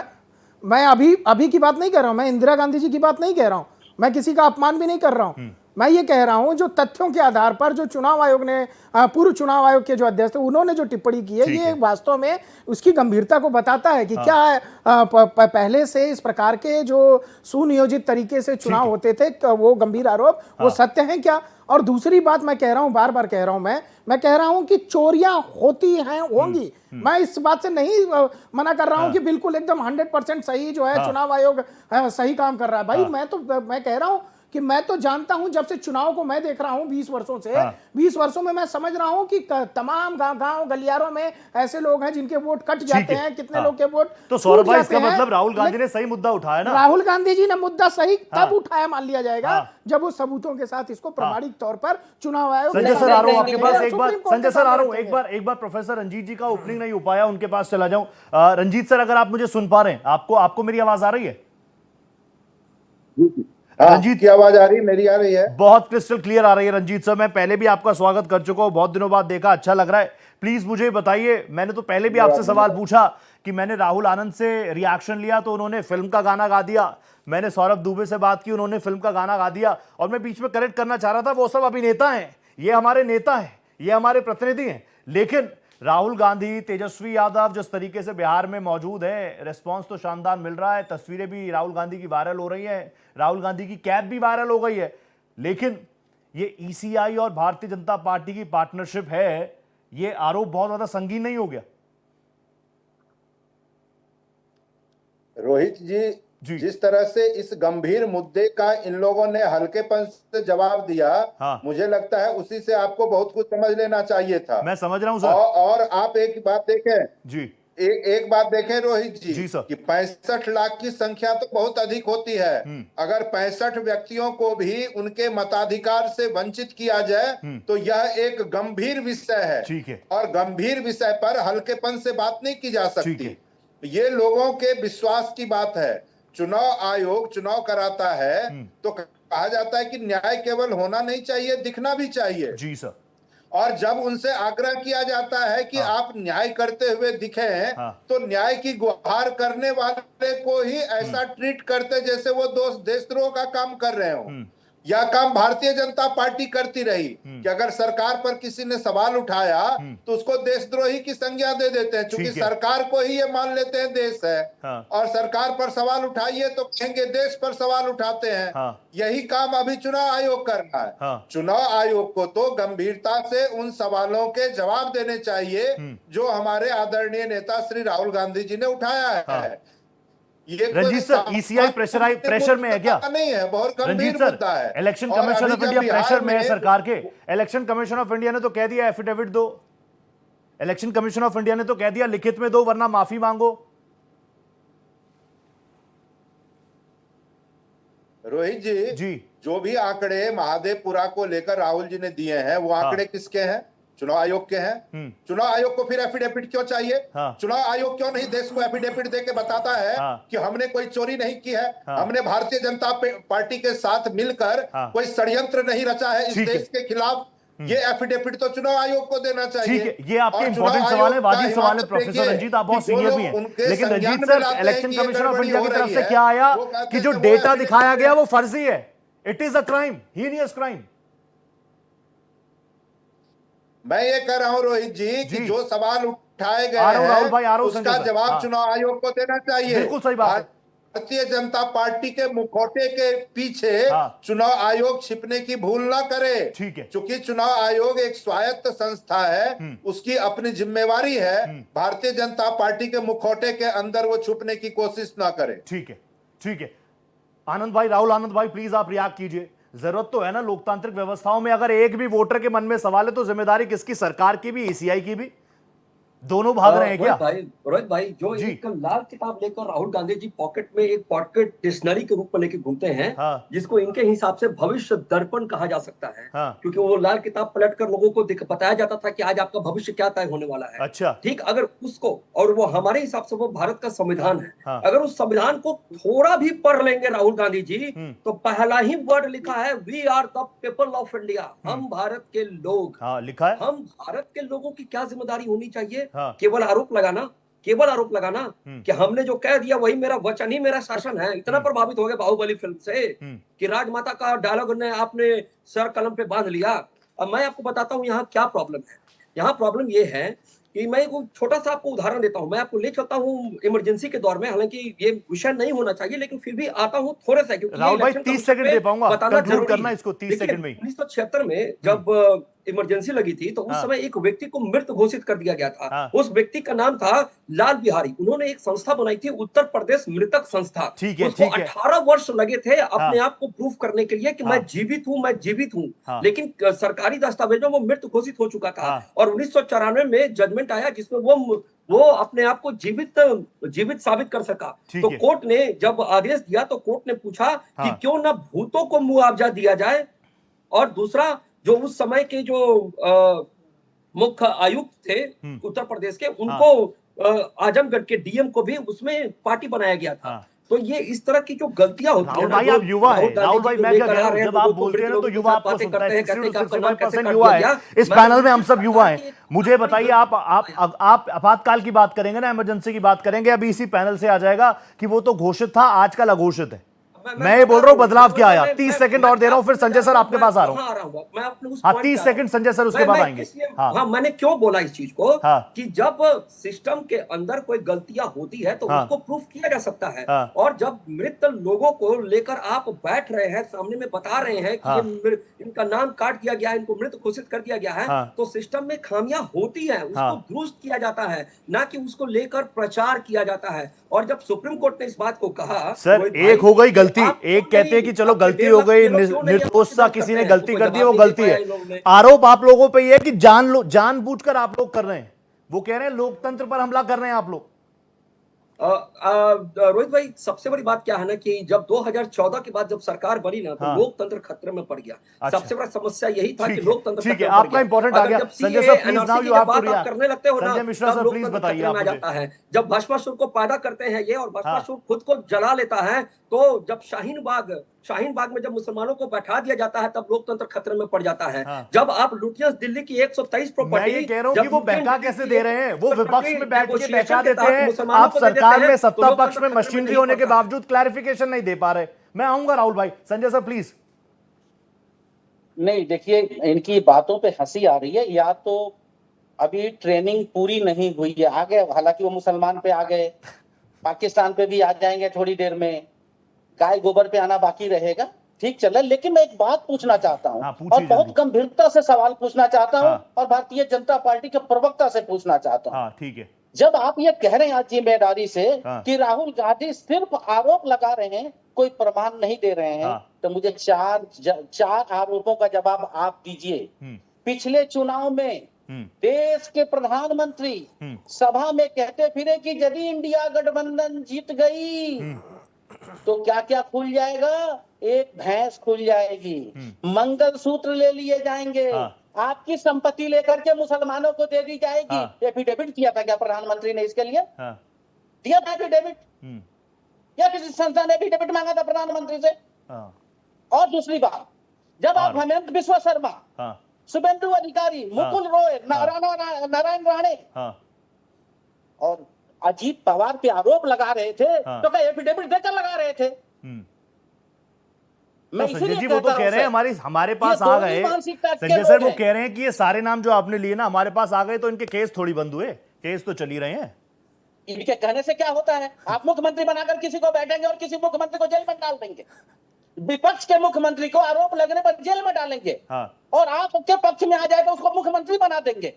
मैं अभी की बात नहीं कर रहा हूं, मैं इंदिरा गांधी जी की बात नहीं कह रहा हूं, मैं किसी का अपमान भी नहीं कर रहा हूं। मैं ये कह रहा हूं जो तथ्यों के आधार पर जो चुनाव आयोग ने, पूर्व चुनाव आयोग के जो अध्यक्ष थे, उन्होंने जो टिप्पणी की है, ये वास्तव में उसकी गंभीरता को बताता है कि क्या पहले से इस प्रकार के जो सुनियोजित तरीके से चुनाव होते थे, वो गंभीर आरोप वो सत्य हैं क्या। और दूसरी बात मैं कह रहा हूं, बार बार कह रहा हूं, मैं कह रहा हूं कि चोरियां होती हैं, होंगी। मैं इस बात से नहीं मना कर रहा हूं कि बिल्कुल एकदम 100% सही जो है चुनाव आयोग सही काम कर रहा है। भाई मैं कह रहा हूं कि मैं तो जानता हूं, जब से चुनाव को मैं देख रहा हूं 20 वर्षों से, 20 वर्षों में मैं समझ रहा हूं कि तमाम गांव गलियारों में ऐसे लोग हैं जिनके वोट कट जाते हैं, कितने लोग के वोट। तो सौरभ भाई, इसका मतलब राहुल गांधी ने सही मुद्दा उठाया ना? राहुल गांधी जी ने मुद्दा सही तब उठाया, मान लिया जाएगा, जब वो सबूतों के साथ इसको प्रमाणिक तौर पर चुनाव आयोग। संजय सर आ रहा हूं आपके पास, एक बार संजय सर आ रहा हूं, एक बार प्रोफेसर रंजीत जी का ओपनिंग नहीं हो पाया, उनके पास चला जाऊं। रंजीत सर, अगर आप मुझे सुन पा रहे हैं, आपको मेरी आवाज आ रही है? रंजीत की आवाज आ रही है, मेरी आ रही है? बहुत क्रिस्टल क्लियर आ रही है रंजीत सर। मैं पहले भी आपका स्वागत कर चुका हूं, बहुत दिनों बाद देखा, अच्छा लग रहा है। प्लीज मुझे बताइए, मैंने तो पहले भी आपसे सवाल पूछा कि मैंने राहुल आनंद से रिएक्शन लिया तो उन्होंने फिल्म का गाना गा दिया, मैंने सौरभ दुबे से बात की, उन्होंने फिल्म का गाना गा दिया, और मैं बीच में करेक्ट करना चाह रहा था, वो सब अभिनेता हैं, ये हमारे नेता हैं, ये हमारे प्रतिनिधि हैं। लेकिन राहुल गांधी, तेजस्वी यादव जिस तरीके से बिहार में मौजूद है, रिस्पांस तो शानदार मिल रहा है, तस्वीरें भी राहुल गांधी की वायरल हो रही हैं, राहुल गांधी की कैब भी वायरल हो गई है। लेकिन ये ईसीआई और भारतीय जनता पार्टी की पार्टनरशिप है, ये आरोप बहुत ज्यादा संगीन नहीं हो गया? रोहित जी, जिस तरह से इस गंभीर मुद्दे का इन लोगों ने हल्केपन से जवाब दिया, मुझे लगता है उसी से आपको बहुत कुछ समझ लेना चाहिए था। मैं समझ रहा हूं सर। और आप एक बात देखें जी, एक बात देखें रोहित जी, जी सर, कि 65 लाख की संख्या तो बहुत अधिक होती है। अगर 65 व्यक्तियों को भी उनके मताधिकार से वंचित किया जाए तो यह एक गंभीर विषय है। ठीक है। और गंभीर विषय पर हल्केपन से बात नहीं की जा सकती। ये लोगों के विश्वास की बात है। चुनाव आयोग चुनाव कराता है तो कहा जाता है कि न्याय केवल होना नहीं चाहिए, दिखना भी चाहिए। जी सर। और जब उनसे आग्रह किया जाता है कि आप न्याय करते हुए दिखे, तो न्याय की गुहार करने वाले को ही ऐसा ट्रीट करते जैसे वो देशद्रोह का काम कर रहे हो। यह काम भारतीय जनता पार्टी करती रही कि अगर सरकार पर किसी ने सवाल उठाया तो उसको देशद्रोही की संज्ञा दे देते हैं, क्योंकि सरकार को ही ये मान लेते हैं देश है। और सरकार पर सवाल उठाइए तो कहेंगे देश पर सवाल उठाते हैं। यही काम अभी चुनाव आयोग करना है। चुनाव आयोग को तो गंभीरता से उन सवालों के जवाब देने चाहिए जो हमारे आदरणीय नेता श्री राहुल गांधी जी ने उठाया है। रंजीत सर, ईसीआई प्रेशर में है क्या? नहीं है, बहुत गंभीर मुद्दा है। Election commission of India pressure में है सरकार के। इलेक्शन कमीशन ऑफ इंडिया ने तो कह दिया एफिडेविट दो, इलेक्शन कमीशन ऑफ इंडिया ने तो कह दिया लिखित में दो वरना माफी मांगो। रोहित जी, जो भी आंकड़े महादेवपुरा को लेकर राहुल जी ने दिए हैं, वो आंकड़े किसके हैं? चुनाव आयोग के हैं। चुनाव आयोग को फिर एफिडेविट क्यों चाहिए? चुनाव आयोग क्यों नहीं देश को एफिडेविट देके बताता है कि हमने कोई चोरी नहीं की है, हमने भारतीय जनता पार्टी के साथ मिलकर कोई षड्यंत्र नहीं रचा है इस देश के खिलाफ? ये एफिडेविट तो चुनाव आयोग को देना चाहिए। ठीक है, ये आपके इंपॉर्टेंट सवाल है, वाजिब सवाल है प्रोफेसर रंजीत, आप बहुत सीनियर भी हैं। लेकिन Ranjit sir, election commission of India की तरफ से क्या आया कि जो डेटा दिखाया गया वो फर्जी है। It is a crime, heinous crime. मैं ये कह रहा हूं रोहित जी कि जो सवाल उठाए गए राहुल भाई, हैं उसका जवाब चुनाव आयोग को देना चाहिए। बिल्कुल सही बात है। भारतीय जनता पार्टी के मुखौटे के पीछे चुनाव आयोग छिपने की भूल ना करे। ठीक है, क्योंकि चुनाव आयोग एक स्वायत्त संस्था है, उसकी अपनी जिम्मेवारी है, भारतीय जनता पार्टी के मुखौटे के अंदर वो छुपने की कोशिश ना करे। ठीक है, ठीक है। आनंद भाई, राहुल आनंद भाई, प्लीज आप रिएक्ट कीजिए। जरूरत तो है ना लोकतांत्रिक व्यवस्थाओं में, अगर एक भी वोटर के मन में सवाल है तो जिम्मेदारी किसकी? सरकार की भी, ईसीआई की भी? दोनों भाग रहे हैं क्या? रोहित भाई जो एक लाल किताब लेकर राहुल गांधी जी पॉकेट में एक पॉकेट डिक्शनरी के रूप में लेकर घूमते हैं, जिसको इनके हिसाब से भविष्य दर्पण कहा जा सकता है। क्योंकि वो लाल किताब पलटकर लोगों को बताया जाता था कि आज आपका भविष्य क्या तय होने वाला है। अच्छा, ठीक। अगर उसको, और वो हमारे हिसाब से वो भारत का संविधान है, अगर उस संविधान को थोड़ा भी पढ़ लेंगे राहुल गांधी जी, तो पहला ही वर्ड लिखा है, we are the people of India, हम भारत के लोग। लिखा है। हम भारत के लोगों की क्या जिम्मेदारी होनी चाहिए? केवल आरोप लगाना कि हमने जो कह दिया वही मेरा वचन ही मेरा शासन है। इतना प्रभावित हो गए बाहुबली फिल्म से कि राजमाता का डायलॉग ने आपने सर कलम पे बांध लिया। अब मैं आपको बताता हूं यहाँ क्या प्रॉब्लम है। यहाँ प्रॉब्लम ये है कि मैं एक छोटा सा आपको उदाहरण देता हूं। मैं आपको ले चलता हूं इमरजेंसी के दौर में, हालांकि ये विषय नहीं होना चाहिए लेकिन फिर भी आता हूं थोड़े से, क्योंकि राहुल भाई 30 सेकंड दे पाऊंगा, कंक्लूड करना इसको 30 सेकंड में। 1976 में जब इमरजेंसी लगी थी तो उस समय एक व्यक्ति को मृत घोषित कर दिया गया था। उस व्यक्ति का नाम था लाल बिहारी। उन्होंने एक संस्था बनाई थी, उत्तर प्रदेश मृतक संस्था। उसको 18 वर्ष लगे थे अपने आप को प्रूफ करने के लिए कि मैं जीवित हूँ। लेकिन सरकारी दस्तावेजों में वो मृत घोषित हो चुका था। और 1994 में जजमेंट आया जिसमें वो अपने आप को जीवित साबित कर सका। तो कोर्ट ने जब आदेश दिया तो कोर्ट ने पूछा कि क्यों ना भूतों को मुआवजा दिया जाए, और दूसरा जो उस समय के जो मुख्य आयुक्त थे उत्तर प्रदेश के, उनको आजमगढ़ के डीएम को भी उसमें पार्टी बनाया गया था। तो ये इस तरह की जो गलतियां होती हैं। राहुल भाई आप युवा है, राहुल भाई मैं क्या कह रहा हूं, जब आप बोलते हैं ना तो युवा आपको सुनता है, 65% युवा है इस पैनल में, हम सब युवा हैं। मुझे बताइए, आप आपातकाल की बात करेंगे ना, इमरजेंसी की बात करेंगे, अभी इसी पैनल से आ जाएगा कि वो तो घोषित था, आजकल अघोषित है। मैं ये बोल रहा हूँ बदलाव क्या आया। 30 सेकंड और दे रहा हूँ, फिर संजय सर आपके पास आ रहा हूँ। हाँ 30 सेकंड संजय सर, उसके बाद आएंगे। हाँ मैंने क्यों बोला इस चीज को कि जब सिस्टम के अंदर कोई गलतियां होती है तो उसको प्रूफ किया जा सकता है। और जब मृत लोगों को लेकर आप बैठ रहे हैं, सामने में बता रहे हैं कि इनका नाम काट दिया गया है, इनको मृत घोषित कर दिया गया है, तो सिस्टम में खामियां होती है, उसको दुरुस्त किया जाता है, ना कि उसको लेकर प्रचार किया जाता है। और जब सुप्रीम कोर्ट ने इस बात को कहा, सर एक हो गई गलती, एक कहते हैं कि चलो गलती हो गई, निर्दोषता किसी ने गलती कर दी, वो गलती है। आरोप आप लोगों पे ये है कि जानबूझकर आप लोग कर रहे हैं, वो कह रहे हैं लोकतंत्र पर हमला कर रहे हैं आप लोग। रोहित भाई सबसे बड़ी बात क्या है ना कि जब 2014 के बाद जब सरकार बनी ना तो लोकतंत्र खतरे में पड़ गया। अच्छा। सबसे बड़ा समस्या यही था कि लोकतंत्र ठीक है, आपका इंपॉर्टेंट आ गया। Sanjay sir please now you have to react करने लगते हो ना, संजय मिश्रा सर प्लीज बताइए आप मुझे। जब भस्मासुर को पैदा करते हैं ये और भस्मासुर खुद को जला लेता है, तो जब शाहीन बाग में जब मुसलमानों को बैठा दिया जाता है तब लोकतंत्र खतरे में पड़ जाता है। जब आप लुटियंस दिल्ली की 123 प्रॉपर्टी, मैं ये कह रहा हूं कि वो बहका कैसे दे रहे हैं, वो विपक्ष में बैठ के बहका देते हैं, आप सरकार में सत्ता पक्ष में मशीनरी होने के बावजूद क्लैरिफिकेशन नहीं दे पा रहे। मैं आऊंगा राहुल भाई। Sanjay sir please. नहीं देखिए, इनकी बातों पे हंसी आ रही है, या तो अभी ट्रेनिंग पूरी नहीं हुई है, आ गए, हालांकि वो मुसलमान पे आ गए, पाकिस्तान पे भी आ जाएंगे थोड़ी देर में, गाय गोबर पे आना बाकी रहेगा, ठीक चल रहा है। लेकिन मैं एक बात पूछना चाहता हूं, और बहुत गंभीरता से सवाल पूछना चाहता हूं, और भारतीय जनता पार्टी के प्रवक्ता से पूछना चाहता हूं। ठीक है। जब आप ये कह रहे हैं आज जिम्मेदारी से कि राहुल गांधी सिर्फ आरोप लगा रहे हैं, कोई प्रमाण नहीं दे रहे हैं, तो मुझे चार आरोपों का जवाब आप दीजिए। पिछले चुनाव में देश के प्रधानमंत्री सभा में कहते फिरे कि यदि इंडिया गठबंधन जीत गई तो क्या क्या खुल जाएगा, एक भैंस खुल जाएगी, मंगलसूत्र ले लिए जाएंगे, आपकी संपत्ति लेकर के मुसलमानों को दे दी जाएगी। एफिडेविट किया था क्या प्रधानमंत्री ने इसके लिए? दिया था एफिडेविट, या किसी संस्था ने एफिडेविट मांगा था प्रधानमंत्री से? और दूसरी बात, जब आप हेमंत बिस्वा शर्मा, शुभेंदु अधिकारी, मुकुल रॉय, नारायण राणे और अजीत पवार पे आरोप लगा रहे थे, तो क्या एफिडेविट देकर लगा रहे थे? मैं संजय इसीलिए जी वो तो कहता कह रहे हैं हूं हमारे पास ये आ दोनों गए। मानसिकता के संजय सर लोग वो हैं। कह रहे हैं कि ये सारे नाम जो आपने लिए ना हमारे पास आ गए तो इनके केस थोड़ी बंद हुए, केस तो चल ही रहे हैं। इनके कहने से क्या होता है? आप मुख्यमंत्री बनाकर किसी को बैठेंगे और किसी मुख्यमंत्री को जेल में डाल देंगे, विपक्ष के मुख्यमंत्री को आरोप लगने पर जेल में डालेंगे, हाँ। और आपके पक्ष में आ जाए तो उसको मुख्यमंत्री बना देंगे।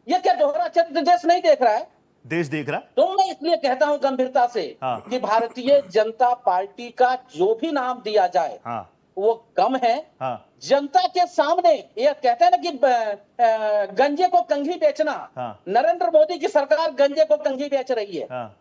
ये क्या दोहरा चरित्र देश नहीं देख रहा है? देश देख रहा। तो मैं इसलिए कहता हूं गंभीरता से हाँ। कि भारतीय जनता पार्टी का जो भी नाम दिया जाए हाँ। वो कम है। हाँ। जनता के सामने ये कहते हैं ना कि गंजे को कंघी बेचना। हाँ। नरेंद्र मोदी की सरकार गंजे को कंघी बेच रही है। हाँ।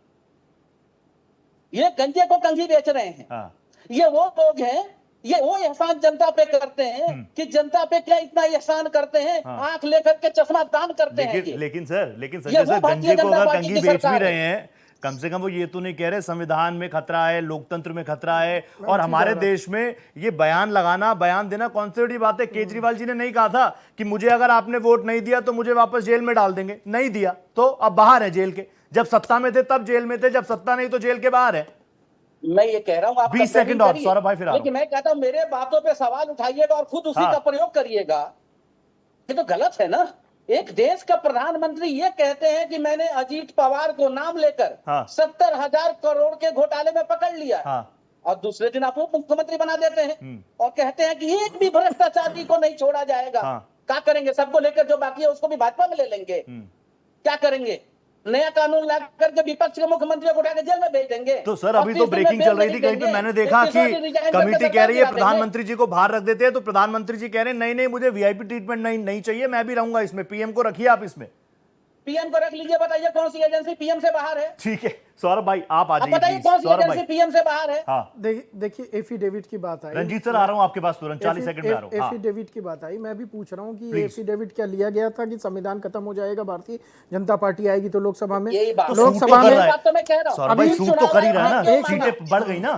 ये गंजे को कंघी बेच रहे हैं। हाँ। ये वो लोग हैं, ये वो एहसान जनता पे करते हैं कि जनता पे क्या इतना एहसान करते हैं। हाँ। आंख लेकर के चश्मा दान करते हैं ये। लेकिन ये संजय वो सर भारतीय गंजे को जनता अगर पार्टी कंघी की बेच भी सरकार रहे है। हैं, कम से कम वो ये तो नहीं कह रहे संविधान में खतरा है, लोकतंत्र में खतरा है, और हमारे देश में ये बयान लगाना, बयान देना कौन सी बड़ी बात है। केजरीवाल जी ने नहीं कहा था कि मुझे अगर आपने वोट नहीं दिया तो मुझे वापस जेल में डाल देंगे, नहीं दिया तो अब बाहर है जेल के। जब सत्ता में थे तब जेल में थे, जब सत्ता नहीं तो जेल के बाहर है। मैं ये कह रहा हूं आप 20 सेकंड और सौरभ भाई, फिर आप। लेकिन मैं कहता हूं मेरे बातों पे सवाल उठाइएगा और खुद उसी हाँ। का प्रयोग करिएगा। ये तो गलत है ना। एक देश का प्रधानमंत्री ये कहते हैं कि मैंने अजीत पवार को नाम लेकर हाँ। 70,000 करोड़ के घोटाले में पकड़ लिया। हाँ। और दूसरे दिन आप मुख्यमंत्री बना देते हैं और कहते हैं कि एक भी भ्रष्टाचारी को नहीं छोड़ा जाएगा। हाँ। क्या करेंगे? सबको लेकर जो बाकी है उसको भी भाजपा में ले लेंगे। क्या करेंगे? नया कानून ला करके विपक्ष के मुख्यमंत्री को उठा के जेल में भेज देंगे। तो सर अभी तो ब्रेकिंग चल रही थी कहीं पे, मैंने देखा कि कमेटी कह रही है प्रधानमंत्री जी को बाहर रख देते हैं, तो प्रधानमंत्री जी कह रहे हैं नहीं नहीं मुझे वीआईपी ट्रीटमेंट नहीं चाहिए, मैं भी रहूंगा इसमें, पीएम को रखिए आप इसमें। पीएम को रख लीजिए। बताइए कौन सी एजेंसी पीएम से बाहर है? ठीक है सौरभ भाई आप आ अब जाइए बताइए प्लीज। कौन सी सौरभ एजेंसी भाई पीएम से बाहर है? हाँ। देखिए एफिडेविट की बात आई। रंजीत सर आ रहा हूं आपके पास तुरंत, 40 सेकंड में आ रहा हूं। हाँ। एफिडेविट की बात आई, मैं भी पूछ रहा हूँ कि ये एफिडेविट क्या लिया गया था कि संविधान खत्म हो जाएगा, भारतीय जनता पार्टी आएगी तो लोकसभा में, यही बात लोकसभा सूट तो कर में रहा है। बात तो मैं कह रहा हूँ। सौरभ भाई सूट तो कर ही रहा है ना, सीटें बढ़ गई ना।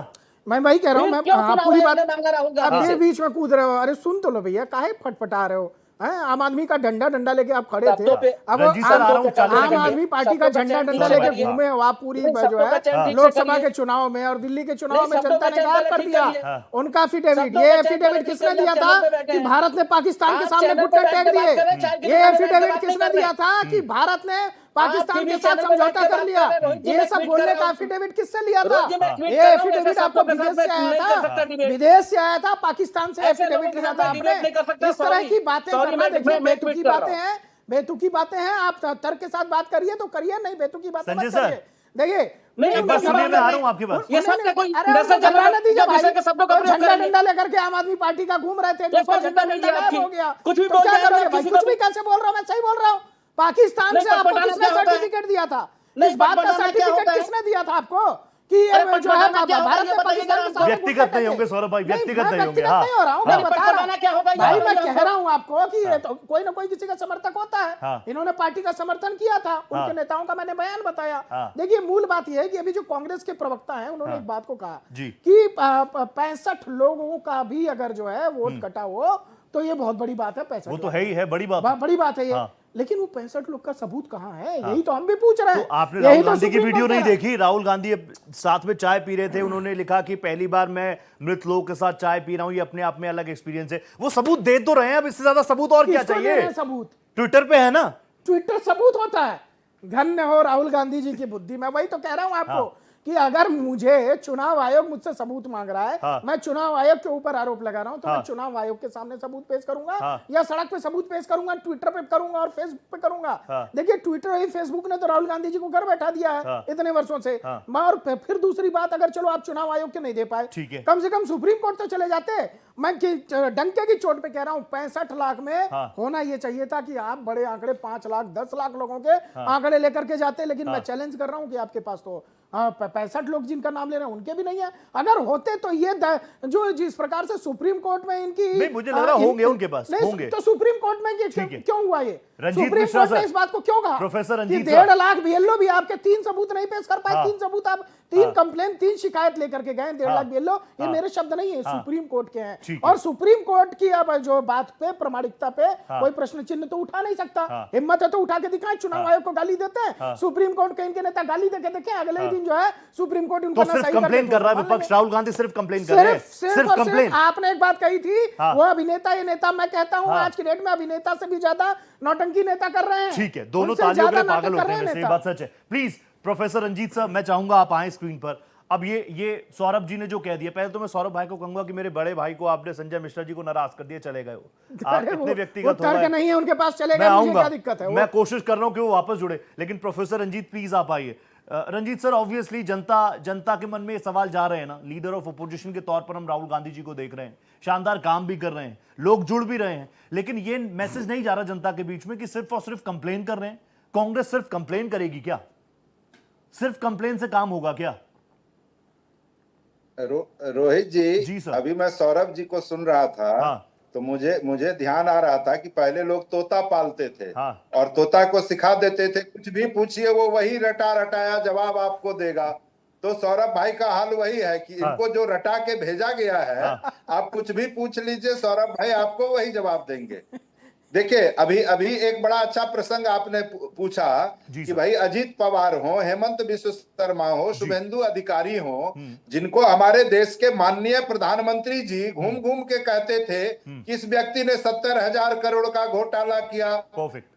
मैं वही कह रहा हूँ, मैं क्यों हाँ, चुनाव पूरी आयोग बात ने मांगा राहुल गांधी अब से? ये बीच में कूद रहे हो। अरे सुन तो लो भैया, काहे फटफटा रहे हो हैं? आम आदमी का डंडा लेके आप खड़े थे। शब्दों पे- अब रंजीत सर आ रहा हूं, 40 आम सेकंड में। आदमी पार्टी का शब्दों का झंडा चयन डंडा ठीक से लेके करिए। घूमे हो आप पूरी लेकिन जो शब्दों का चयन है ठीक से लोकसभा करिए। के चुनाव में और दिल्ली के चुनाव नहीं, में शब्दों जनता का ने चयन गायब कर ठीक दिया करिए। उनका एफिडेविट। शब्दों ये का चयन एफिडेविट करिए, किसने जिससे दिया आप था चैनल पे बैठे कि हैं। भारत ने पाकिस्तान के आप सामने चैनल पे घुटने बैठ टेक के दिए? बात करें, चाय के ये बारे में एफिडेविट बात किसने नहीं कर दिया रहे। था कि भारत ने पाकिस्तान टीवी के साथ चैनल पे समझौता बैठ के कर बात लिया? कर रहे हो, ये सब ट्वीट बोलने कर का रहा हूं। एफिडेविट किससे लिया था? रोज मैं ट्वीट ये कर रहा हूं, एफिडेविट ऐसे आपको सबके विदेश साथ से आया नहीं कर सकता था, डिबेट। विदेश से आया था, पाकिस्तान से ऐसे लोगों एफिडेविट के लिया साथ था मैं डिबेट नहीं कर आपने। सकता, इस तरह सॉरी। की बातें सॉरी, करना मैं देखिए ट्वीट बेतुकी कर रहा बातें हूं। हैं, बेतुकी बातें हैं। आप तर्क के साथ बात करिए तो करिए, नहीं बेतुकी बातें मत संजय सर, करिए। देखिए नहीं, एक बार सुनिए, मैं आ रहा हूं आपके पास। ये सब कोई अरे मैसेज उनको घबराने जनता दीजिए भाई। विषय के शब्दों का वो प्रयोग झंडा करेंगे। डंडा लेकर के आम आदमी पार्टी का घूम रहे थे, ये जिसका कोई झंडा जिंदा डंडा नहीं गायब है हो गया। कुछ भी तो बोल क्या जाएगा, करोगे भाई? किसी कुछ को भी कैसे बोल रहा हूँ? मैं सही बोल रहा हूँ। पाकिस्तान नहीं, से आपको पटपटाना किसने क्या होता है? सर्टिफिकेट दिया था? नहीं, इस बात का पटपटाना क्या सर्टिफिकेट होता है? किसने दिया था आपको कि ये अरे जो है पटपटाना क्या होता है? भारत ये ने बताइए पाकिस्तान के जरा। सामने व्यक्तिगत घुटने नहीं होंगे टेके? सौरभ भाई, नहीं, व्यक्तिगत मैं नहीं होंगे। व्यक्तिगत हाँ, नहीं हो रहा हूँ, हाँ। मैं बता रहा पटपटाना क्या होता है? हूँ भाई। मैं बताइए कह रहा हूँ आपको कि ये तो कोई ना कोई किसी का समर्थक होता हाँ। है। इन्होंने पार्टी का समर्थन किया था, हाँ। उनके नेताओं का मैंने बयान बताया। हाँ। देखिए मूल बात यह है कि अभी जो कांग्रेस के प्रवक्ता हैं उन्होंने एक बात को कहा जी। कि 65 लोगों का भी अगर जो है वोट कटा हो तो ये बहुत बड़ी बात है। 65 वो तो है ही है, बड़ी बात है। बड़ी बात है ये। हाँ। लेकिन वो 65 लोग का सबूत कहाँ है? यही तो हम भी पूछ रहे तो हैं। आपने यही राहुल तो गांधी की सुप्रीम वीडियो कोर्ट नहीं कह रहा है। देखी? राहुल गांधी साथ में चाय पी रहे थे, उन्होंने लिखा कि पहली बार मैं मृत लोगों के साथ चाय पी रहा हूं, ये अपने आप में अलग एक्सपीरियंस है। वो सबूत दे तो रहे हैं, अब इससे ज्यादा सबूत और क्या किसको दे चाहिए? रहे हैं सबूत? ट्विटर पे है ना। ट्विटर सबूत होता है। धन्य हो राहुल गांधी जी की बुद्धि। मैं वही तो कह रहा हूं आपको हाँ। कि अगर मुझे चुनाव आयोग मुझसे सबूत मांग रहा है, हाँ। मैं चुनाव आयोग के ऊपर आरोप लगा रहा हूं, तो हाँ। मैं चुनाव आयोग के सामने सबूत पेश करूंगा हाँ। या सड़क पे सबूत पेश करूंगा, ट्विटर पे करूंगा और फेसबुक पे करूंगा। हाँ। देखिए ट्विटर और फेसबुक ने तो राहुल गांधी जी को घर बैठा दिया है हाँ। इतने वर्षों से। हाँ। और फिर दूसरी बात, अगर चलो आप चुनाव आयोग के नहीं दे पाए, ठीक है। कम से कम सुप्रीम कोर्ट तो चले जाते। मैं डंके की चोट पे कह रहा हूं, 65 लाख में हाँ। होना ये चाहिए था कि आप बड़े आंकड़े 5 लाख 10 लाख लोगों के आंकड़े लेकर के जाते। लेकिन मैं चैलेंज कर रहा हूं कि आपके पास तो 65 लोग जिनका नाम ले रहे हैं उनके भी नहीं है। अगर होते तो ये जो जिस प्रकार से सुप्रीम कोर्ट में इनकी नहीं, मुझे लग रहा होंगे उनके पास, नहीं, होंगे। तो सुप्रीम कोर्ट में ये ठीक है। क्यों हुआ? ये रंजीत सुप्रीम मिश्रा कोर्ट ने सर, इस बात को क्यों कहा प्रोफेसर कि रंजीत 1.5 लाख बीएलओ भी आपके 3 सबूत नहीं पेश कर पाए? हाँ। 3 सबूत आप 3 कंप्लेन 3 शिकायत लेकर के गए, 1.5 हाँ। लाख बीएलओ। ये हाँ। मेरे शब्द नहीं है, हाँ। सुप्रीम कोर्ट के हैं। ठीक है। और सुप्रीम कोर्ट की अब जो बात पे प्रामाणिकता पे हाँ। कोई प्रश्न चिन्ह तो उठा नहीं सकता। हाँ। हिम्मत है तो उठा के दिखाएं। चुनाव आयोग को गाली देते हैं, हाँ। सुप्रीम कोर्ट के इनके नेता गाली देके देखें, अगले ही दिन जो है सुप्रीम कोर्ट उनको तो सिर्फ कंप्लेन कर रहा है विपक्ष, राहुल गांधी सिर्फ कंप्लेन कर रहे हैं, सिर्फ और कंप्लेन। आपने एक बात कही थी, हाँ। वो अभिनेता ये नेता, मैं कहता हूं आज की डेट में अभिनेता से भी ज्यादा नौटंकी नेता कर रहे हैं। ठीक है, दोनों उनसे तालियों के ज्यादा लिए पागल नाटक कर होते हैं, रहे वैसे ये नेता। बात सच है। प्लीज प्रोफेसर रंजीत साहब, मैं चाहूंगा आप आए स्क्रीन पर। अब ये सौरभ जी ने जो कह दिया, पहले तो मैं सौरभ भाई को कहूंगा कि मेरे बड़े भाई को आपने, संजय मिश्रा जी को नाराज कर दिया, चले गए वो। आप अरे इतने वो व्यक्तिगत तर्क नहीं है उनके पास, मैं चलेगा, मुझे आऊंगा, क्या दिक्कत है? मैं कोशिश कर रहा हूं कि वो वापस जुड़े, लेकिन प्रोफेसर रंजीत प्लीज आप आइए। रंजीत सर, ऑब्वियसली जनता के मन में ये सवाल जा रहे हैं ना, लीडर ऑफ अपोजिशन के तौर पर हम राहुल गांधी जी को देख रहे हैं, शानदार काम भी कर रहे हैं, लोग जुड़ भी रहे हैं, लेकिन ये मैसेज नहीं जा रहा जनता के बीच में कि सिर्फ और सिर्फ कंप्लेन कर रहे हैं। कांग्रेस सिर्फ कंप्लेन करेगी क्या? सिर्फ कंप्लेन से काम होगा क्या? रोहित जी सर। अभी मैं सौरभ जी को सुन रहा था। हाँ। तो मुझे ध्यान आ रहा था कि पहले लोग तोता पालते थे। हाँ। और तोता को सिखा देते थे, कुछ भी पूछिए वो वही रटा रटाया जवाब आपको देगा। तो सौरभ भाई का हाल वही है कि हाँ। इनको जो रटा के भेजा गया है, हाँ। आप कुछ भी पूछ लीजिए, सौरभ भाई आपको वही जवाब देंगे। देखिए, अभी एक बड़ा अच्छा प्रसंग आपने पूछा कि भाई अजीत पवार हो, हेमंत बिश्व शर्मा हो, शुभेंदु अधिकारी हो, जिनको हमारे देश के माननीय प्रधानमंत्री जी घूम घूम के कहते थे कि इस व्यक्ति ने 70,000 करोड़ का घोटाला किया,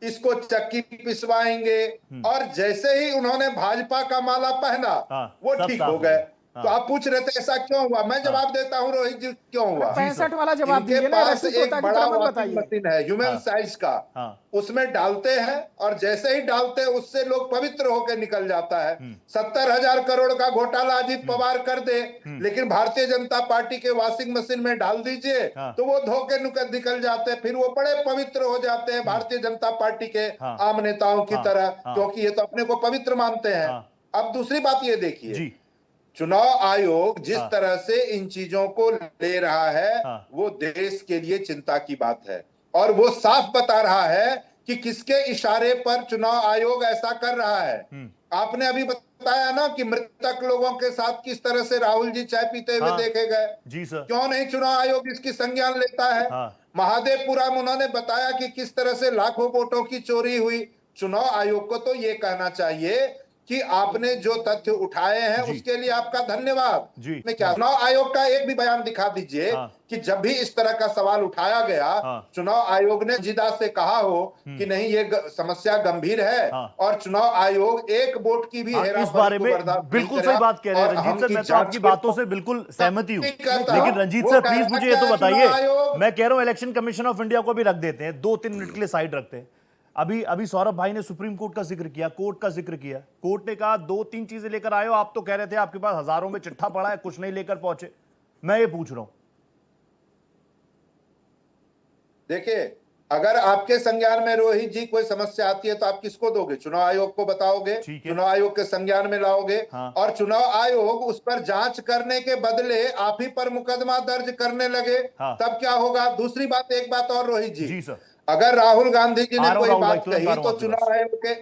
इसको चक्की पिसवाएंगे, और जैसे ही उन्होंने भाजपा का माला पहना वो ठीक हो गए। तो आप पूछ रहे थे ऐसा क्यों हुआ, मैं जवाब देता हूँ रोहित जी, क्यों हुआ। 65 वाला जवाब इनके दीजिए ना, पास एक बड़ा वॉशिंग मशीन है ह्यूमन साइज का, उसमें डालते हैं और जैसे ही डालते हैं उससे लोग पवित्र होकर निकल जाता है। 70,000 करोड़ का घोटाला अजीत पवार कर दे, लेकिन भारतीय जनता पार्टी के वॉशिंग मशीन में डाल दीजिए तो वो धो के निकल जाते हैं, फिर वो बड़े पवित्र हो जाते हैं भारतीय जनता पार्टी के आम नेताओं की तरह, क्योंकि ये तो अपने को पवित्र मानते हैं। अब दूसरी बात ये देखिए, चुनाव आयोग जिस तरह से इन चीजों को ले रहा है वो देश के लिए चिंता की बात है, और वो साफ बता रहा है कि किसके इशारे पर चुनाव आयोग ऐसा कर रहा है। आपने अभी बताया ना कि मृतक लोगों के साथ किस तरह से राहुल जी चाय पीते हुए देखे गए। जी सर। क्यों नहीं चुनाव आयोग इसकी संज्ञान लेता है? महादेवपुरा में उन्होंने बताया कि किस तरह से लाखों वोटों की चोरी हुई। चुनाव आयोग को तो ये कहना चाहिए कि आपने जो तथ्य उठाए हैं उसके लिए आपका धन्यवाद। मैं क्या चुनाव आयोग का एक भी बयान दिखा दीजिए कि जब भी इस तरह का सवाल उठाया गया चुनाव आयोग ने जिदा से कहा हो कि नहीं ये समस्या गंभीर है और चुनाव आयोग एक वोट की भी इस बारे में बिल्कुल सही बात कह रहे हैं रंजीत सर, मैं तो आपकी बातों से बिल्कुल सहमति हूँ, लेकिन रंजीत सर प्लीज मुझे ये तो बताइए, मैं कह रहा हूँ इलेक्शन कमीशन ऑफ इंडिया को भी रख देते हैं, 2-3 मिनट के लिए साइड रखते हैं। अभी सौरभ भाई ने सुप्रीम कोर्ट का जिक्र किया, कोर्ट का जिक्र किया, कोर्ट ने कहा 2-3 चीजें लेकर आए हो, आप तो कह रहे थे आपके पास हजारों में चिट्ठा पड़ा है, कुछ नहीं लेकर पहुंचे। मैं ये पूछ रहा हूं, देखिए अगर आपके संज्ञान में रोहित जी कोई समस्या आती है तो आप किसको दोगे? चुनाव आयोग को बताओगे, चुनाव आयोग के संज्ञान में लाओगे और चुनाव आयोग उस पर जांच करने के बदले आप ही पर मुकदमा दर्ज करने लगे, तब क्या होगा? दूसरी बात, एक बात और रोहित जी, अगर राहुल गांधी जी ने कोई बात कही तो चुनाव आयोग के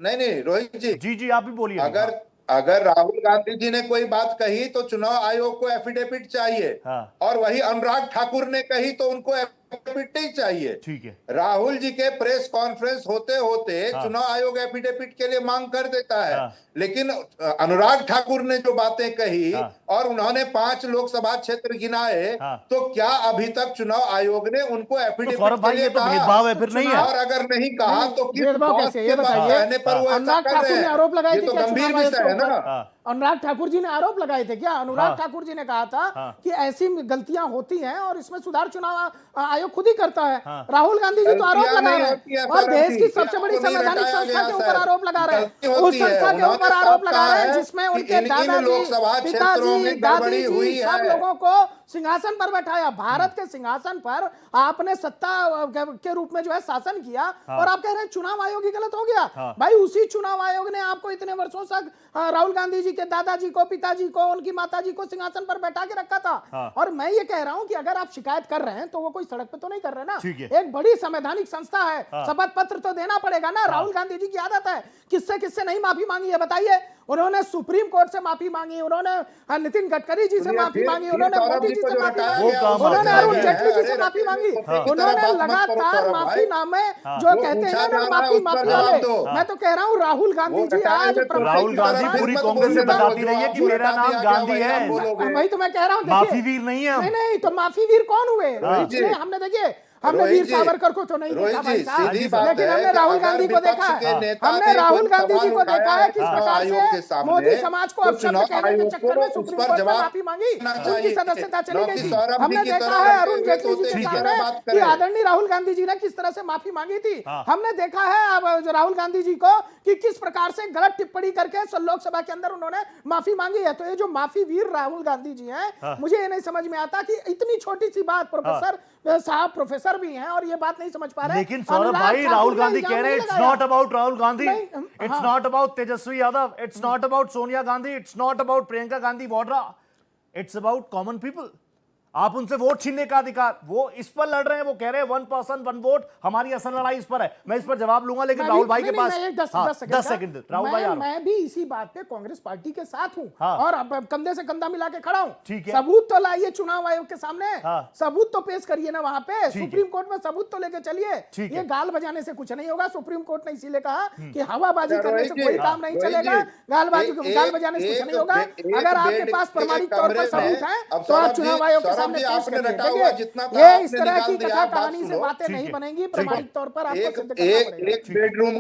नहीं रोहित जी आप भी बोलिए। अगर राहुल गांधी जी ने कोई बात कही तो चुनाव आयोग को एफिडेविट चाहिए, और वही अनुराग ठाकुर ने कही तो उनको एफिडेविट नहीं चाहिए। ठीक है। राहुल जी के प्रेस कॉन्फ्रेंस होते होते चुनाव आयोग एफिडेविट के लिए मांग कर देता है, लेकिन अनुराग ठाकुर ने जो बातें कही और उन्होंने 5 लोकसभा क्षेत्र गिनाए, तो क्या अभी तक चुनाव आयोग ने उनको एफिडेविट के लिए भेदभाव है फिर नहीं है? और अगर नहीं कहा तो किस कहने पर वो ऐसा कर रहे हैं? आरोप लगाए थे, तो गंभीर विषय है ना। अनुराग ठाकुर जी ने आरोप लगाए थे क्या? अनुराग ठाकुर जी ने कहा था कि ऐसी गलतियां होती हैं और इसमें सुधार चुनाव आयोग खुद ही करता है। राहुल गांधी जी तो आरोप लगा रहे हैं और देश की सबसे बड़ी संवैधानिक संस्था के ऊपर आरोप लगा रहे हैं, उस संस्था के ऊपर आरोप लगा रहे हैं जिसमें उनके दादाजी, पिताजी, दादी जी सब लोगों को सिंहासन पर बैठाया। भारत के सिंहासन पर आपने सत्ता के रूप में जो है शासन किया और आप कह रहे हैं चुनाव आयोग ही गलत हो गया। भाई उसी चुनाव आयोग ने आपको इतने वर्षों तक राहुल गांधी जी के दादाजी को, पिताजी को, उनकी माताजी को सिंहासन पर बैठा के रखा था। और मैं ये कह रहा हूं कि अगर आप शिकायत कर रहे हैं तो वो कोई सड़क पे तो नहीं कर रहे ना, एक बड़ी संवैधानिक संस्था है, शपथ पत्र तो देना पड़ेगा ना। राहुल गांधी जी की आदत है किससे किससे नहीं माफी मांगी है बताइए? उन्होंने सुप्रीम कोर्ट से माफी मांगी, उन्होंने नितिन गडकरी जी से माफी मांगी, उन्होंने मोदी जी से माफी मांगी, उन्होंने अरुण जेटली जी से माफी मांगी, उन्होंने लगातार माफीनामे जो कहते हैं ना माफी वाले, मैं तो कह रहा हूँ राहुल गांधी जी आज राहुल गांधी पूरी कांग्रेस से बताती रही है कि मेरा नाम गांधी है, वही तो मैं कह रहा हूँ, माफी वीर नहीं है। नहीं तो माफी वीर कौन हुए? हमने देखिए हमने वीर सावरकर को तो नहीं देखा भाई साहब, लेकिन हमने राहुल गांधी को देखा है, हमने राहुल गांधी जी को देखा है किस प्रकार से मोदी समाज को अपशब्द कहने के चक्कर में सुप्रीम कोर्ट में माफी मांगी, उनकी सदस्यता चली गई थी। हमने देखा है अरुण जेटली जी के सामने कि आदरणीय राहुल गांधी जी ने किस तरह से माफी मांगी थी। हमने देखा है अब राहुल गांधी जी को कि किस प्रकार से गलत टिप्पणी करके लोकसभा के अंदर उन्होंने माफी मांगी है। तो ये जो माफी वीर राहुल गांधी जी हैं, मुझे ये नहीं समझ में आता कि इतनी छोटी सी बात, प्रोफेसर साहब प्रोफेसर भी हैं और ये बात नहीं समझ पा रहे। लेकिन सौरभ भाई राहुल गांधी कह रहे हैं it's not about Rahul Gandhi, it's not about Tejashwi Yadav, it's not about Sonia Gandhi, it's not about Priyanka Gandhi Vadra, it's about common people. आप उनसे वोट छीनने का अधिकार, वो इस पर लड़ रहे हैं, वो कह रहे हैं 1 पर्सन 1 वोट, हमारी असल लड़ाई इस पर है। मैं इस पर जवाब लूंगा, लेकिन राहुल भाई के पास 10 सेकंड। राहुल भाई मैं भी इसी बात पे कांग्रेस पार्टी के साथ हूं और अब कंधे से कंधा मिला के खड़ा हूं। ठीक है, सबूत तो लाइए चुनाव आयोग के सामने, सबूत तो पेश करिए ना वहां पे, सुप्रीम कोर्ट में सबूत तो लेके चलिए। ये गाल बजाने से कुछ नहीं होगा। सुप्रीम कोर्ट ने इसीलिए कहा कि हवाबाजी करने से कोई काम नहीं चलेगा, गाल बजाने से कुछ नहीं होगा। अगर आपके पास प्रमाणिक तौर पर सबूत है तो आप चुनाव आयोग के सामने पेश करिए। ये इस तरह की कथा कहानी से बातें नहीं बनेंगी, प्रमाणिक तौर पर आपको सिद्ध करना पड़ेगा। एक बेडरूम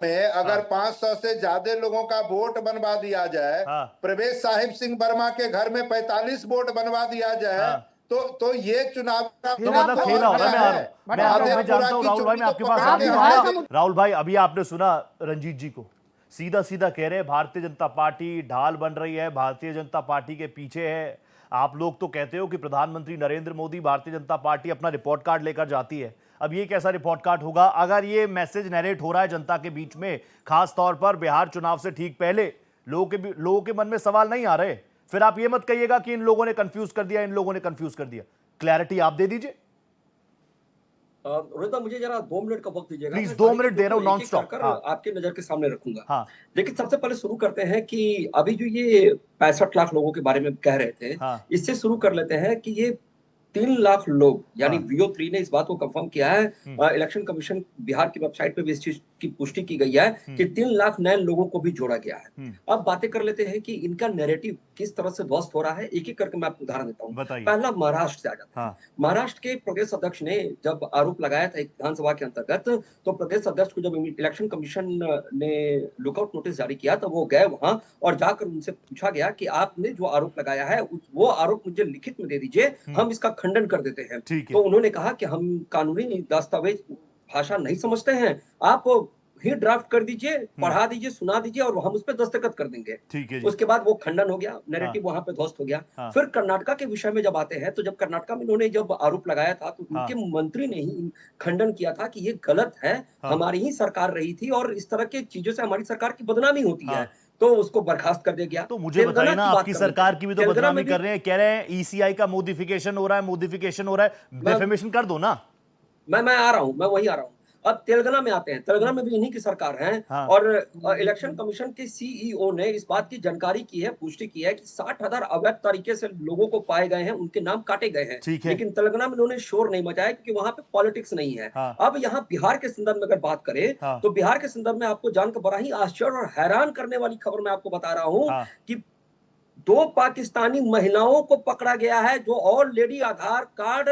में अगर 500 से ज्यादा लोगों का वोट बनवा दिया जाए, प्रवेश साहिब सिंह वर्मा के घर में 45 वोट बनवा दिया जाए, तो ये चुनाव का मतलब खेला हो रहा है। मैं जानता हूं राहुल भाई, मैं आपके पास राहुल भाई, अभी आपने सुना रंजीत जी को सीधा सीधा कह रहे हैं भारतीय जनता पार्टी ढाल बन रही है, भारतीय जनता पार्टी के पीछे है। आप लोग तो कहते हो कि प्रधानमंत्री नरेंद्र मोदी, भारतीय जनता पार्टी अपना रिपोर्ट कार्ड लेकर जाती है। अब ये कैसा रिपोर्ट कार्ड होगा? अगर ये मैसेज नरेट हो रहा है जनता के बीच में, खास तौर पर बिहार चुनाव से ठीक पहले लोगों के मन में सवाल नहीं आ रहे, फिर आप ये मत कहिएगा कि इन लोगों ने कंफ्यूज कर दिया, इन लोगों ने कंफ्यूज कर दिया। क्लैरिटी आप दे दीजिए। रोहित, मुझे जरा 2 मिनट का वक्त दीजिएगा। प्लीज 2 मिनट दे रहा हूं, नॉन स्टॉप आपके नजर के सामने रखूंगा। लेकिन सबसे पहले शुरू करते हैं कि अभी जो ये 65 लाख लोगों के बारे में कह रहे थे, इससे शुरू कर लेते हैं कि ये 3 लाख लोग, यानी VO3 ने इस बात को कंफर्म किया है, इलेक्शन कमीशन बिहार की वेबसाइट पे भी इस चीज की पुष्टि की गई है कि 3 लाख नए लोगों को भी जोड़ा गया है। अब बातें कर लेते हैं कि इनका नैरेटिव किस तरह से ध्वस्त हो रहा है। एक एक करके मैं आपको उदाहरण देता हूँ। पहला महाराष्ट्र से आ जाता है। महाराष्ट्र के प्रदेश अध्यक्ष ने जब आरोप लगाया था एक विधानसभा के अंतर्गत, तो प्रदेश अध्यक्ष को जब इलेक्शन कमीशन ने लुकआउट नोटिस जारी किया तो वो गए वहां और जाकर उनसे पूछा गया कि आपने जो आरोप लगाया है वो आरोप मुझे लिखित में दे दीजिए, हम इसका खंडन कर देते हैं। तो उन्होंने कहा कि हम कानूनी दस्तावेज भाषा नहीं समझते हैं, आप ही ड्राफ्ट कर दीजिए, पढ़ा दीजिए, सुना दीजिए और हम उस पर दस्तखत कर देंगे। उसके बाद वो खंडन हो गया, नैरेटिव वहां पे ध्वस्त हो गया। फिर कर्नाटका के विषय में जब आते हैं, तो जब कर्नाटका में इन्होंने जब आरोप लगाया था तो उनके मंत्री ने ही खंडन किया था कि ये गलत है, हमारी ही सरकार रही थी और इस तरह की चीजों से हमारी सरकार की बदनामी होती है, तो उसको बर्खास्त कर दिया गया। तो मुझे बताइए ना, आपकी सरकार की भी तो बदनामी कर रहे हैं, कह रहे हैं ECI का मोडिफिकेशन हो रहा है, मोडिफिकेशन हो रहा है, डेफेमेशन कर दो ना। मैं आ रहा हूं, मैं वही आ रहा हूं। अब तेलंगाना में आते हैं, तेलंगाना में भी इन्हीं की सरकार है और इलेक्शन कमीशन के CEO ने इस बात की जानकारी की है, पुष्टि की है कि 60,000 अवैध तरीके से लोगों को पाए गए हैं, उनके नाम काटे गए हैं। लेकिन तेलंगाना में उन्होंने शोर नहीं मचाया क्योंकि वहां पे पॉलिटिक्स नहीं है। अब यहाँ बिहार के संदर्भ में अगर बात करें तो बिहार के संदर्भ में आपको जानकर बड़ा ही आश्चर्य और हैरान करने वाली खबर मैं आपको बता रहा हूँ कि 2 पाकिस्तानी महिलाओं को पकड़ा गया है जो ऑलरेडी आधार कार्ड,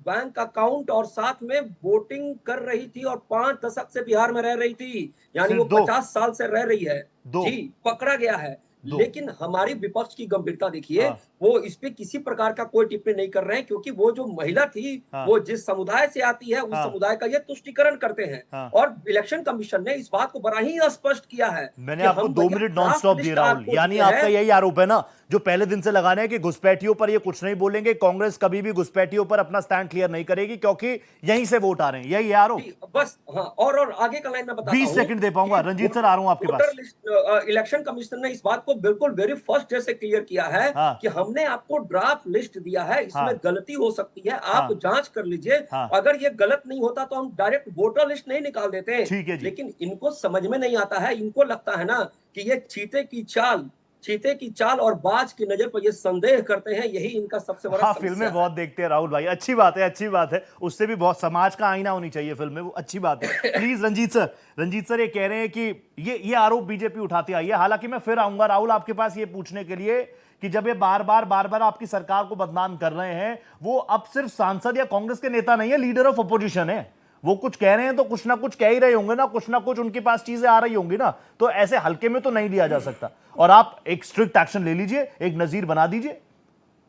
बैंक अकाउंट और साथ में वोटिंग कर रही थी और 5 दशक से बिहार में रह रही थी, यानी वो 50 साल से रह रही है। जी, पकड़ा गया है। लेकिन हमारी विपक्ष की गंभीरता देखिए, वो इस पे किसी प्रकार का कोई टिप्पणी नहीं कर रहे हैं क्योंकि वो जो महिला थी वो जिस समुदाय से आती है उस समुदाय का ये तुष्टिकरण करते हैं। और इलेक्शन कमीशन ने इस बात को बड़ा ही स्पष्ट किया है। मैंने आपको 2 मिनट नॉन स्टॉप दिए राहुल, यानी आपका यही आरोप है ना जो पहले दिन से लगाने हैं कि घुसपैठियों पर ये कुछ नहीं बोलेंगे, कांग्रेस कभी भी घुसपैठियों पर अपना स्टैंड क्लियर नहीं करेगी क्योंकि यहीं से वोट आ रहे हैं, यही आरोप बस। और आगे का लाइन में बताता हूं, 20 सेकंड दे पाऊंगा। रंजीत सर आ रहा हूं आपके पास। इलेक्शन कमीशन ने इस बात को आपको बिल्कुल वेरी फर्स्ट डे से क्लियर किया है हाँ। कि हमने आपको ड्राफ्ट लिस्ट दिया है, इसमें हाँ। गलती हो सकती है, आप हाँ। जांच कर लीजिए। हाँ। अगर ये गलत नहीं होता तो हम डायरेक्ट वोटर लिस्ट नहीं निकाल देते। ठीक है जी। लेकिन इनको समझ में नहीं आता है, इनको लगता है ना कि ये चीते की चाल और बाज की नजर पर ये संदेह करते हैं, यही इनका सबसे बड़ा हाँ, समस्या फिल्में है। बहुत देखते हैं राहुल भाई, अच्छी बात है, अच्छी बात है। उससे भी बहुत समाज का आईना होनी चाहिए फिल्में, वो अच्छी बात है। प्लीज रंजीत सर ये कह रहे हैं कि ये आरोप बीजेपी उठाती आई है। हालांकि मैं फिर आऊंगा राहुल आपके पास ये पूछने के लिए कि जब ये बार बार आपकी सरकार को बदनाम कर रहे हैं, वो अब सिर्फ सांसद या कांग्रेस के नेता नहीं है, लीडर ऑफ अपोजिशन है। वो कुछ कह रहे हैं तो कुछ ना कुछ कह ही रहे होंगे ना, कुछ ना कुछ उनके पास चीजें आ रही होंगी ना, तो ऐसे हल्के में तो नहीं लिया जा सकता। और आप एक स्ट्रिक्ट एक्शन ले लीजिए, एक नजीर बना दीजिए,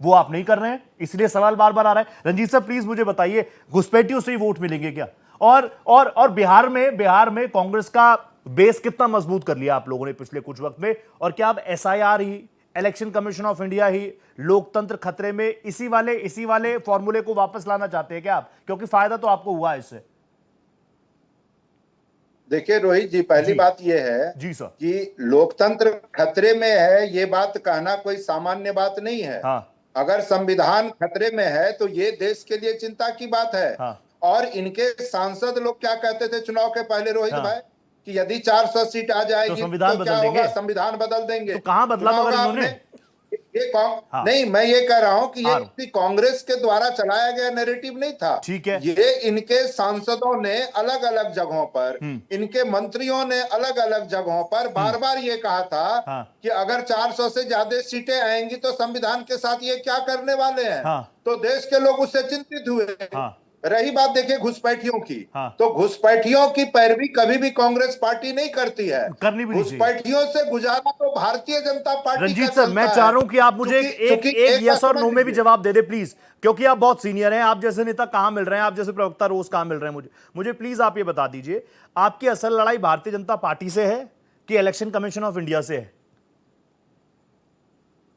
वो आप नहीं कर रहे हैं, इसलिए सवाल बार बार आ रहा है। रंजीत साहब प्लीज मुझे बताइए, घुसपैठियों से ही वोट मिलेंगे क्या? और बिहार में कांग्रेस का बेस कितना मजबूत कर लिया आप लोगों ने पिछले कुछ वक्त में? और क्या अब एसआईआर ही, इलेक्शन कमीशन ऑफ इंडिया ही, लोकतंत्र खतरे में, इसी वाले फॉर्मूले को वापस लाना चाहते हैं क्या आप? क्योंकि फायदा तो आपको हुआ है इससे। देखिए रोहित जी, पहली बात यह है जी सर कि लोकतंत्र खतरे में है, ये बात कहना कोई सामान्य बात नहीं है। हाँ। अगर संविधान खतरे में है तो ये देश के लिए चिंता की बात है। हाँ। और इनके सांसद लोग क्या कहते थे चुनाव के पहले रोहित हाँ। भाई, कि यदि 400 सीट आ जाएगी तो संविधान तो क्या बदल होगा, देंगे। संविधान बदल देंगे। तो कहां बदला सुना मगर होगा इन्होंने? आपने? ये हाँ। नहीं, मैं ये कह रहा हूं कि ये हाँ। किसी कांग्रेस के द्वारा चलाया गया नैरेटिव नहीं था। ठीक है। ये इनके सांसदों ने अलग अलग जगहों पर, इनके मंत्रियों ने अलग अलग जगहों पर बार बार ये कहा था हाँ। कि अगर 400 से ज्यादा सीटें आएंगी तो संविधान के साथ ये क्या करने वाले हैं। हाँ। तो देश के लोग उससे चिंतित हुए। हाँ। रही बात देखिए घुसपैठियों की, हाँ। तो घुसपैठियों की पैरवी कभी भी कांग्रेस पार्टी नहीं करती है, करनी भी नहीं चाहिए। घुसपैठियों से गुजारा तो भारतीय जनता पार्टी रंजीत का सर, चलता मैं है। चाह रहा हूं कि आप मुझे एक यस और नो में भी जवाब दे दे प्लीज, क्योंकि आप बहुत सीनियर हैं। आप जैसे नेता कहां मिल रहे हैं, आप जैसे प्रवक्ता रोज कहां मिल रहे हैं मुझे प्लीज आप ये बता दीजिए, आपकी असल लड़ाई भारतीय जनता पार्टी से है कि इलेक्शन कमीशन ऑफ इंडिया से है?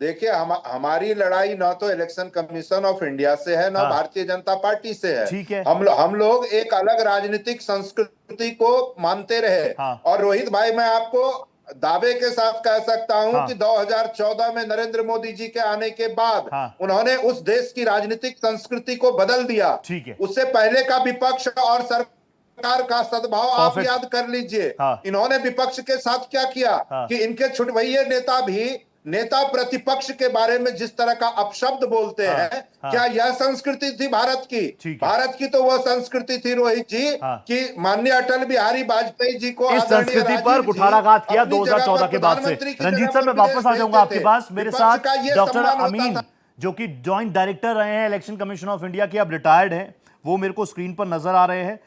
देखिए हमारी लड़ाई ना तो इलेक्शन कमीशन ऑफ इंडिया से है, ना हाँ। भारतीय जनता पार्टी से है। ठीक है। हम लोग एक अलग राजनीतिक संस्कृति को मानते रहे। हाँ। और रोहित भाई, मैं आपको दावे के साथ कह सकता हूं हाँ। कि 2014 में नरेंद्र मोदी जी के आने के बाद हाँ। उन्होंने उस देश की राजनीतिक संस्कृति को बदल दिया। ठीक है। उससे पहले का विपक्ष और सरकार का सद्भाव आप Perfect। याद कर लीजिए। हाँ। इन्होंने विपक्ष के साथ क्या किया हाँ। कि इनके छुटभइये नेता भी नेता प्रतिपक्ष के बारे में जिस तरह का अपशब्द बोलते हाँ। हैं, हाँ। क्या यह संस्कृति थी भारत की? ठीक है। भारत की तो वह संस्कृति थी रोहित जी हाँ। कि माननीय अटल बिहारी वाजपेयी जी को इस संस्कृति पर कुठाराघात किया 2014 के बाद से। रंजीत सर, मैं वापस आ जाऊंगा आपके पास। मेरे साथ डॉक्टर अमीन, जो कि ज्वाइंट डायरेक्टर रहे हैं इलेक्शन कमीशन ऑफ इंडिया के, अब रिटायर्ड हैं, वो मेरे को स्क्रीन पर नजर आ रहे हैं।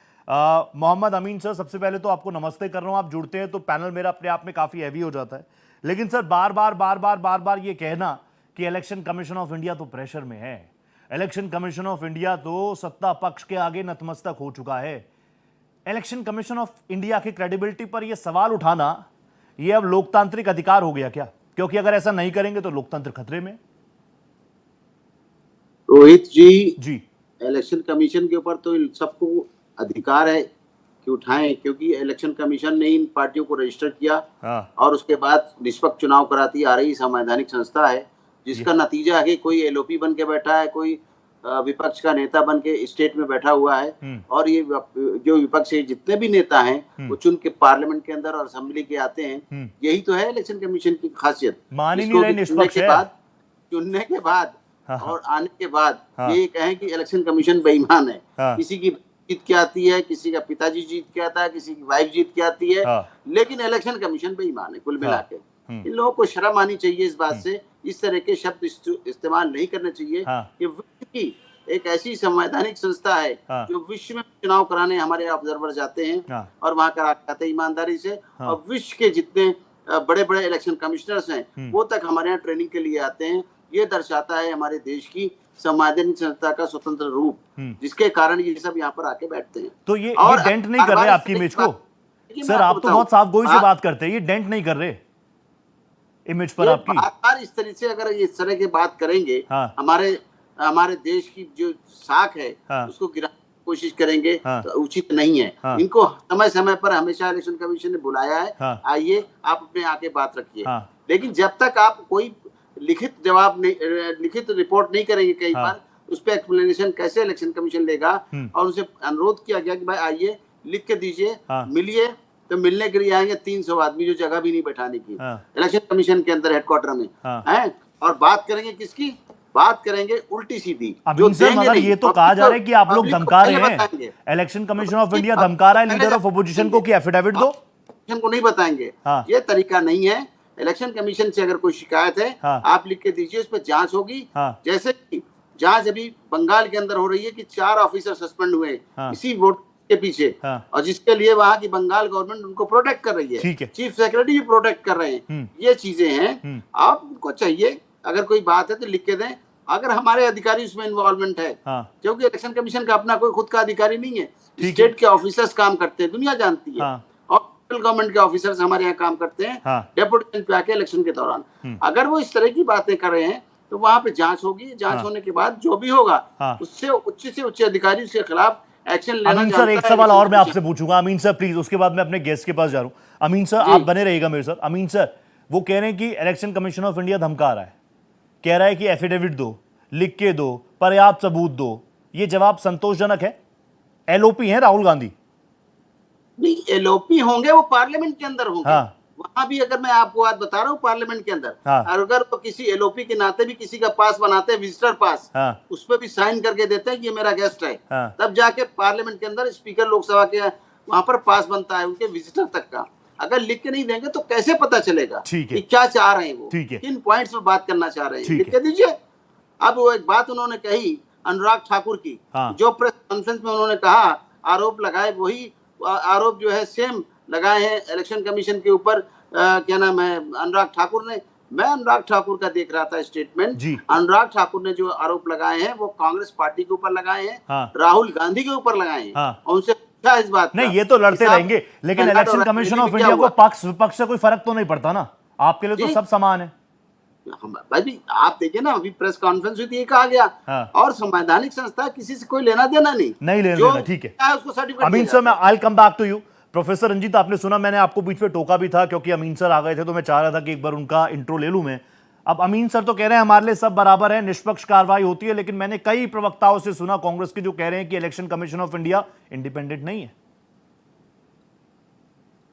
मोहम्मद अमीन सर, सबसे पहले तो आपको नमस्ते कर रहा हूं। आप जुड़ते हैं तो पैनल मेरा अपने आप में काफी हैवी हो जाता है, लेकिन सर बार बार ये कहना कि इलेक्शन कमीशन ऑफ इंडिया तो प्रेशर में है, इलेक्शन कमीशन ऑफ इंडिया तो सत्ता पक्ष के आगे नतमस्तक हो चुका है, इलेक्शन कमीशन ऑफ इंडिया की क्रेडिबिलिटी पर यह सवाल उठाना, यह अब लोकतांत्रिक अधिकार हो गया क्या? क्योंकि अगर ऐसा नहीं करेंगे तो लोकतंत्र खतरे में। रोहित जी, इलेक्शन कमीशन के ऊपर तो इन सबको अधिकार है कि उठाएं, क्योंकि इलेक्शन कमीशन ने इन पार्टियों को रजिस्टर किया। हाँ। और उसके बाद निष्पक्ष चुनाव कराती आ रही संवैधानिक संस्था है, जिसका नतीजा है कि कोई एलओपी बन के बैठा है, कोई विपक्ष का नेता बन के स्टेट में बैठा हुआ है। और ये जो विपक्ष के जितने भी नेता हैं वो चुन के पार्लियामेंट के अंदर और असेंबली के आते हैं। यही तो है इलेक्शन कमीशन की खासियत। मान ही नहीं रहे निष्पक्ष है। चुनने के बाद हाँ। और आने के बाद हाँ। ये कहें कि इलेक्शन कमीशन बेईमान है। हाँ। किसी की जीत के आती है, किसी का पिताजी जीत के आता है, किसी की वाइफ जीत के आती है। हाँ। लेकिन इलेक्शन कमीशन बेईमान है कुल मिला के। इन लोगों को शर्म आनी चाहिए इस बात से। इस तरह के शब्द इस्तेमाल नहीं करने चाहिए। कि विश्व की एक ऐसी संवैधानिक संस्था है जो विश्व में चुनाव कराने हमारे ऑब्जर्वर जाते हैं और वहां कराते हैं ईमानदारी से। और विश्व के जितने बड़े बड़े इलेक्शन कमिश्नर्स हैं वो तक हमारे यहाँ ट्रेनिंग के लिए आते हैं। ये दर्शाता है हमारे देश की संवैधानिक संस्था का स्वतंत्र रूप, जिसके कारण ये सब यहाँ पर आके बैठते हैं। तो ये डेंट नहीं कर रहे आपकी इमेज को? सर, आप तो बहुत साफ गोई से बात करते हैं, ये डेंट नहीं कर रहे इमेज पर आपकी? बार इस तरह से अगर इस तरह की बात करेंगे, हमारे देश की जो साख है उसको गिराने की कोशिश करेंगे तो उचित नहीं है। इनको समय समय पर हमेशा इलेक्शन कमीशन ने बुलाया है, आइए आप अपने आके बात रखिए। लेकिन जब तक आप कोई लिखित जवाब नहीं, लिखित रिपोर्ट नहीं करेंगे कई बार, उस पर एक्सप्लेनेशन कैसे इलेक्शन कमीशन लेगा। और उनसे अनुरोध किया गया कि भाई आइए लिख के दीजिए, मिलिए, तो मिलने के लिए आएंगे 300 आदमी, जो जगह भी नहीं बैठाने की इलेक्शन कमीशन के अंदर हेडक्वार्टर में है। और बात करेंगे किसकी? बात करेंगे उल्टी सीधी। जो मगर ये तो कहा जा रहा है कि आप लोग धमका रहे हैं, इलेक्शन कमीशन ऑफ इंडिया धमका रहा है लीडर ऑफ अपोजिशन को कि एफिडेविट दो, को नहीं बताएंगे। ये तरीका नहीं है। इलेक्शन कमीशन से अगर कोई शिकायत है आप लिख के दीजिए, उस पर जांच होगी। जैसे कि जांच अभी बंगाल के अंदर हो रही है कि 4 ऑफिसर सस्पेंड हुए इसी वोट के पीछे, और जिसके लिए वहां की बंगाल गवर्नमेंट उनको प्रोटेक्ट कर रही है, चीफ सेक्रेटरी भी प्रोटेक्ट कर रहे हैं। ये चीजें हैं, आप उनको चाहिए अगर कोई बात है तो लिख के दें। अगर हमारे अधिकारी उसमें इन्वॉल्वमेंट है, क्योंकि इलेक्शन कमीशन का अपना कोई खुद का अधिकारी नहीं है, स्टेट के ऑफिसर्स काम करते हैं, दुनिया जानती है, और सेंट्रल गवर्नमेंट के ऑफिसर्स हमारे यहाँ काम करते हैं डेपुटेशन पे आके इलेक्शन के दौरान। अगर वो इस तरह की बातें कर रहे हैं तो वहां पे जांच होगी। जांच होने के बाद जो भी होगा उससे उच्च से उच्च अधिकारी उसके खिलाफ एक्शन लेना। अमीन सर, एक सवाल और मैं आपसे पूछूंगा। अमीन सर प्लीज, उसके बाद मैं अपने गेस्ट के पास जा रहा हूं। अमीन सर आप बने रहिएगा मेरे सर। अमीन सर, वो कह रहे हैं कि इलेक्शन कमीशन ऑफ इंडिया धमका रहा है, कह रहा है कि एफिडेविट दो, लिख के दो, पर्याप्त सबूत दो। ये जवाब संतोषजनक है? एलओपी है राहुल गांधी? नहीं, एलओपी होंगे वो पार्लियामेंट के अंदर होंगे। वहां भी अगर मैं आपको बात बता रहा हूँ पार्लियामेंट के अंदर, और अगर वो किसी एलओपी के नाते भी किसी का पास बनाते हैं, विजिटर पास, उस पर भी साइन करके देते हैं कि ये मेरा गेस्ट है, तब जाके पार्लियामेंट के अंदर स्पीकर लोकसभा के वहां पर पास बनता है उनके विजिटर तक का। अगर लिख के नहीं देंगे तो कैसे पता चलेगा कि क्या चाह रहे हैं वो, किन पॉइंट्स पर बात करना चाह रहे हैं? लिख के दीजिए। अब वो एक बात उन्होंने कही अनुराग ठाकुर की, जो प्रेस कॉन्फ्रेंस में उन्होंने कहा, आरोप लगाए वही आरोप जो है सेम लगाए हैं इलेक्शन कमीशन के ऊपर। क्या नाम है, अनुराग ठाकुर ने। मैं अनुराग ठाकुर का देख रहा था स्टेटमेंट। अनुराग ठाकुर ने जो आरोप लगाए हैं वो कांग्रेस पार्टी के ऊपर लगाए हैं, राहुल गांधी के ऊपर लगाए हैं, और उनसे पूछा इस बात नहीं, ये तो लड़ते रहेंगे, लेकिन इलेक्शन कमीशन ऑफ इंडिया को पक्ष विपक्ष से कोई फर्क तो नहीं पड़ता ना? आपके लिए तो सब समान है। भाई आप देखिए ना, अभी प्रेस कॉन्फ्रेंस हुई थी, ये कहा गया और संवैधानिक संस्था किसी से कोई लेना देना नहीं लेना देना। ठीक है, उसको सर्टिफिकेट। अमीन सर, मैं I will come back to you. Professor Ranjit, आपने सुना, मैंने आपको बीच में टोका भी था क्योंकि अमीन सर आ गए थे, तो मैं चाह रहा था कि एक बार उनका इंट्रो ले लूं मैं। अब अमीन सर तो कह रहे हैं हमारे लिए सब बराबर है, निष्पक्ष कार्रवाई होती है, लेकिन मैंने कई प्रवक्ताओं से सुना कांग्रेस के जो कह रहे हैं कि election commission of India independent नहीं है।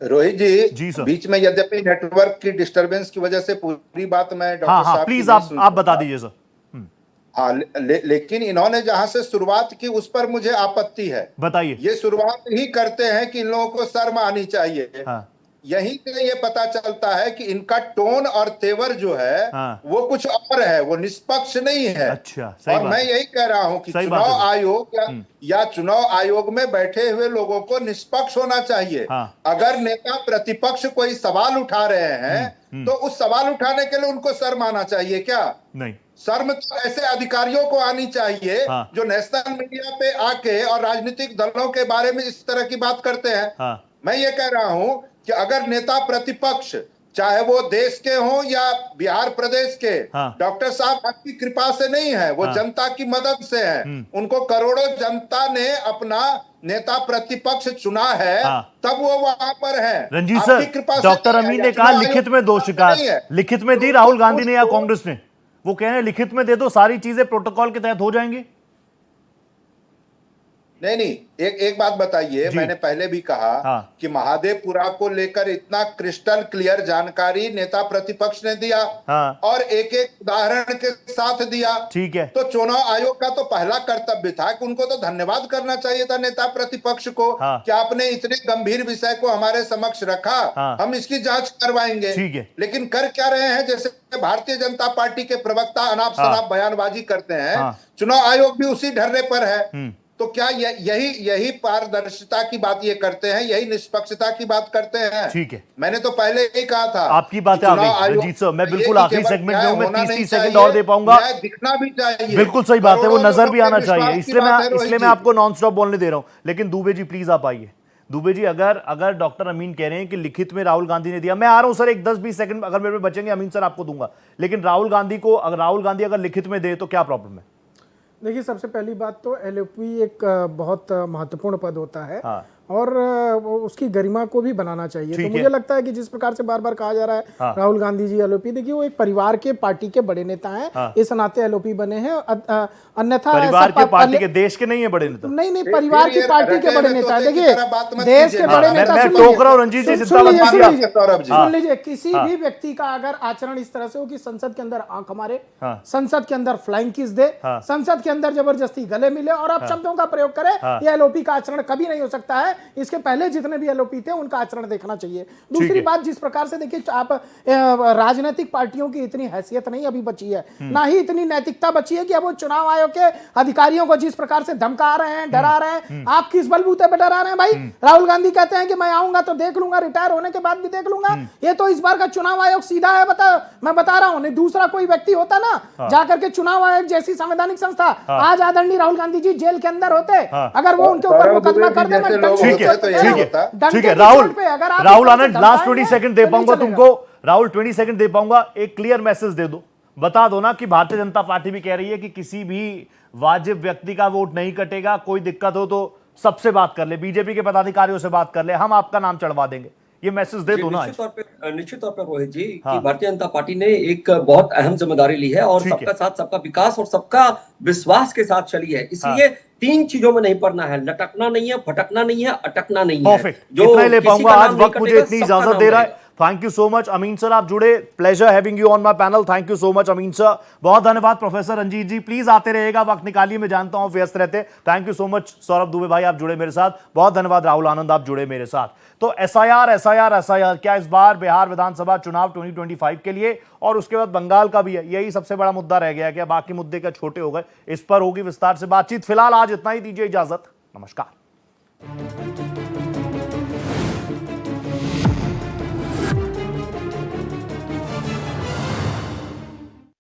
रोहित जी सर, बीच में यद्यपि नेटवर्क की डिस्टरबेंस की वजह से पूरी बात मैं डॉक्टर साहब प्लीज आप बता दीजिए सर। हाँ, लेकिन इन्होंने जहां से शुरुआत की उस पर मुझे आपत्ति है। बताइए। ये शुरुआत ही करते हैं कि इन लोगों को शर्म आनी चाहिए। यहीं से ये पता चलता है कि इनका टोन और तेवर जो है वो कुछ और है, वो निष्पक्ष नहीं है। अच्छा, और मैं यही कह रहा हूं कि चुनाव आयोग या चुनाव आयोग में बैठे हुए लोगों को निष्पक्ष होना चाहिए। अगर नेता प्रतिपक्ष कोई सवाल उठा रहे हैं तो उस सवाल उठाने के लिए उनको शर्म आना चाहिए क्या? नहीं, शर्म तो ऐसे अधिकारियों को आनी चाहिए जो नेशनल मीडिया पे आके और राजनीतिक दलों के बारे में इस तरह की बात करते हैं। मैं ये कह रहा हूं कि अगर नेता प्रतिपक्ष चाहे वो देश के हों या बिहार प्रदेश के, डॉक्टर साहब आपकी कृपा से नहीं है, वो जनता की मदद से है। उनको करोड़ों जनता ने अपना नेता प्रतिपक्ष चुना है, तब वो वहां पर है। रंजीत सर, डॉक्टर अमीन ने कहा लिखित में दो शिकायत लिखित में दी राहुल गांधी ने या कांग्रेस ने। वो कह रहे हैं लिखित में दे दो, सारी चीजें प्रोटोकॉल के तहत हो जाएंगी। नहीं, एक बात बताइए, मैंने पहले भी कहा कि महादेवपुरा को लेकर इतना क्रिस्टल क्लियर जानकारी नेता प्रतिपक्ष ने दिया और एक एक उदाहरण के साथ दिया। ठीक है, तो चुनाव आयोग का तो पहला कर्तव्य था कि उनको तो धन्यवाद करना चाहिए था नेता प्रतिपक्ष को कि आपने इतने गंभीर विषय को हमारे समक्ष रखा, हम इसकी जांच करवाएंगे। लेकिन कर क्या रहे हैं, जैसे भारतीय जनता पार्टी के प्रवक्ता अनाप शनाप बयानबाजी करते हैं, चुनाव आयोग भी उसी ढर्रे पर है। तो क्या यही पारदर्शिता की बात ये करते हैं, यही निष्पक्षता की बात करते हैं? ठीक है, मैंने तो पहले ही कहा था। आपकी बात आ गई रंजीत सर, मैं बिल्कुल आखिरी सेगमेंट में हूं, मैं 30 सेकंड और दे पाऊंगा। दिखना भी चाहिए, बिल्कुल सही बात है, वो नजर भी आना चाहिए, इसलिए मैं आपको नॉन स्टॉप बोलने दे रहा हूं। लेकिन दुबे जी प्लीज आप आइए। दुबे जी, अगर डॉक्टर अमीन कह रहे हैं कि लिखित में राहुल गांधी ने दिया, मैं आ रहा हूं सर, एक 10-20 सेकंड अगर मेरे में बचेंगे अमीन सर आपको दूंगा, लेकिन राहुल गांधी अगर लिखित में दे तो क्या प्रॉब्लम है? देखिए, सबसे पहली बात तो एलओपी एक बहुत महत्वपूर्ण पद होता है और उसकी गरिमा को भी बनाना चाहिए। तो मुझे लगता है कि जिस प्रकार से बार बार कहा जा रहा है राहुल गांधी जी एलओपी, देखिए वो एक परिवार के पार्टी के बड़े नेता हैं, इस नाते एलओपी बने हैं। अन्यथा परिवार के पार्टी के, देश के नहीं है बड़े नेता। नहीं परिवार की पार्टी के बड़े नेता। देखिए देश के बड़े नेता, सुन लीजिए, किसी भी व्यक्ति का अगर आचरण इस तरह से हो कि संसद के अंदर आंख मारे, संसद के अंदर फ्लाइंग किस दे, संसद के अंदर जबरदस्ती गले मिले और अब शब्दों का प्रयोग करे, ये एलओपी का आचरण कभी नहीं हो सकता है। इसके पहले जितने भी एलओपी थे उनका आचरण देखना चाहिए। दूसरी बात, जिस प्रकार से देखिए आप राजनीतिक पार्टियों की इतनी हैसियत नहीं अभी बची है, ना ही इतनी नैतिकता बची है कि अब वो चुनाव आयोग के अधिकारियों को जिस प्रकार से धमका रहे हैं, डरा रहे हैं, आप किस बलबूते पे डरा रहे हैं भाई? राहुल गांधी कहते हैं कि मैं आऊंगा तो देख लूंगा, रिटायर होने के बाद भी देख लूंगा। ये तो इस बार का चुनाव आयोग सीधा है, मैं बता रहा हूं। नहीं दूसरा कोई व्यक्ति होता ना, जाकर के चुनाव आयोग जैसी संवैधानिक संस्था, आज आदरणीय राहुल गांधी जी जेल के अंदर होते, अगर वो उनके ऊपर मुकदमा कर दे। ठीक है राहुल आनंद, लास्ट 20 सेकंड दे पाऊंगा तुमको। राहुल 20 सेकंड दे पाऊंगा, एक क्लियर मैसेज दे दो, बता दो ना कि भारतीय जनता पार्टी भी कह रही है कि किसी भी वाजिब व्यक्ति का वोट नहीं कटेगा, कोई दिक्कत हो तो सबसे बात कर ले, बीजेपी के पदाधिकारियों से बात कर ले, हम आपका नाम चढ़वा देंगे। ये मैसेज दे दो ना। निश्चित तौर पर रोहित जी, कि भारतीय जनता पार्टी ने एक बहुत अहम जिम्मेदारी ली है और सबका साथ, सबका विकास और सबका विश्वास के साथ चली है। इसलिए 3 चीजों में नहीं पड़ना है, लटकना नहीं है, भटकना नहीं है, अटकना नहीं है। जो इतना ले पाऊंगा आज, वक्त मुझे इतनी इजाजत दे रहा है। Thank you so much Amin sir, आप जुड़े, pleasure having you on my panel. Thank you so much Amin sir, बहुत धन्यवाद। प्रोफेसर रंजीत जी प्लीज आते रहेगा, वक्त निकालिए, मैं जानता हूं व्यस्त रहते। Thank you so much Saurabh Dubey भाई, आप जुड़े मेरे साथ, बहुत धन्यवाद। राहुल आनंद आप जुड़े मेरे साथ। तो एसआईआर क्या इस बार बिहार विधानसभा चुनाव 2025 के लिए, और उसके बाद बंगाल का भी है, यही सबसे बड़ा मुद्दा रह गया। क्या बाकी मुद्दे क्या छोटे हो गए? इस पर होगी विस्तार से बातचीत। फिलहाल आज इतना ही, दीजिए इजाजत, नमस्कार।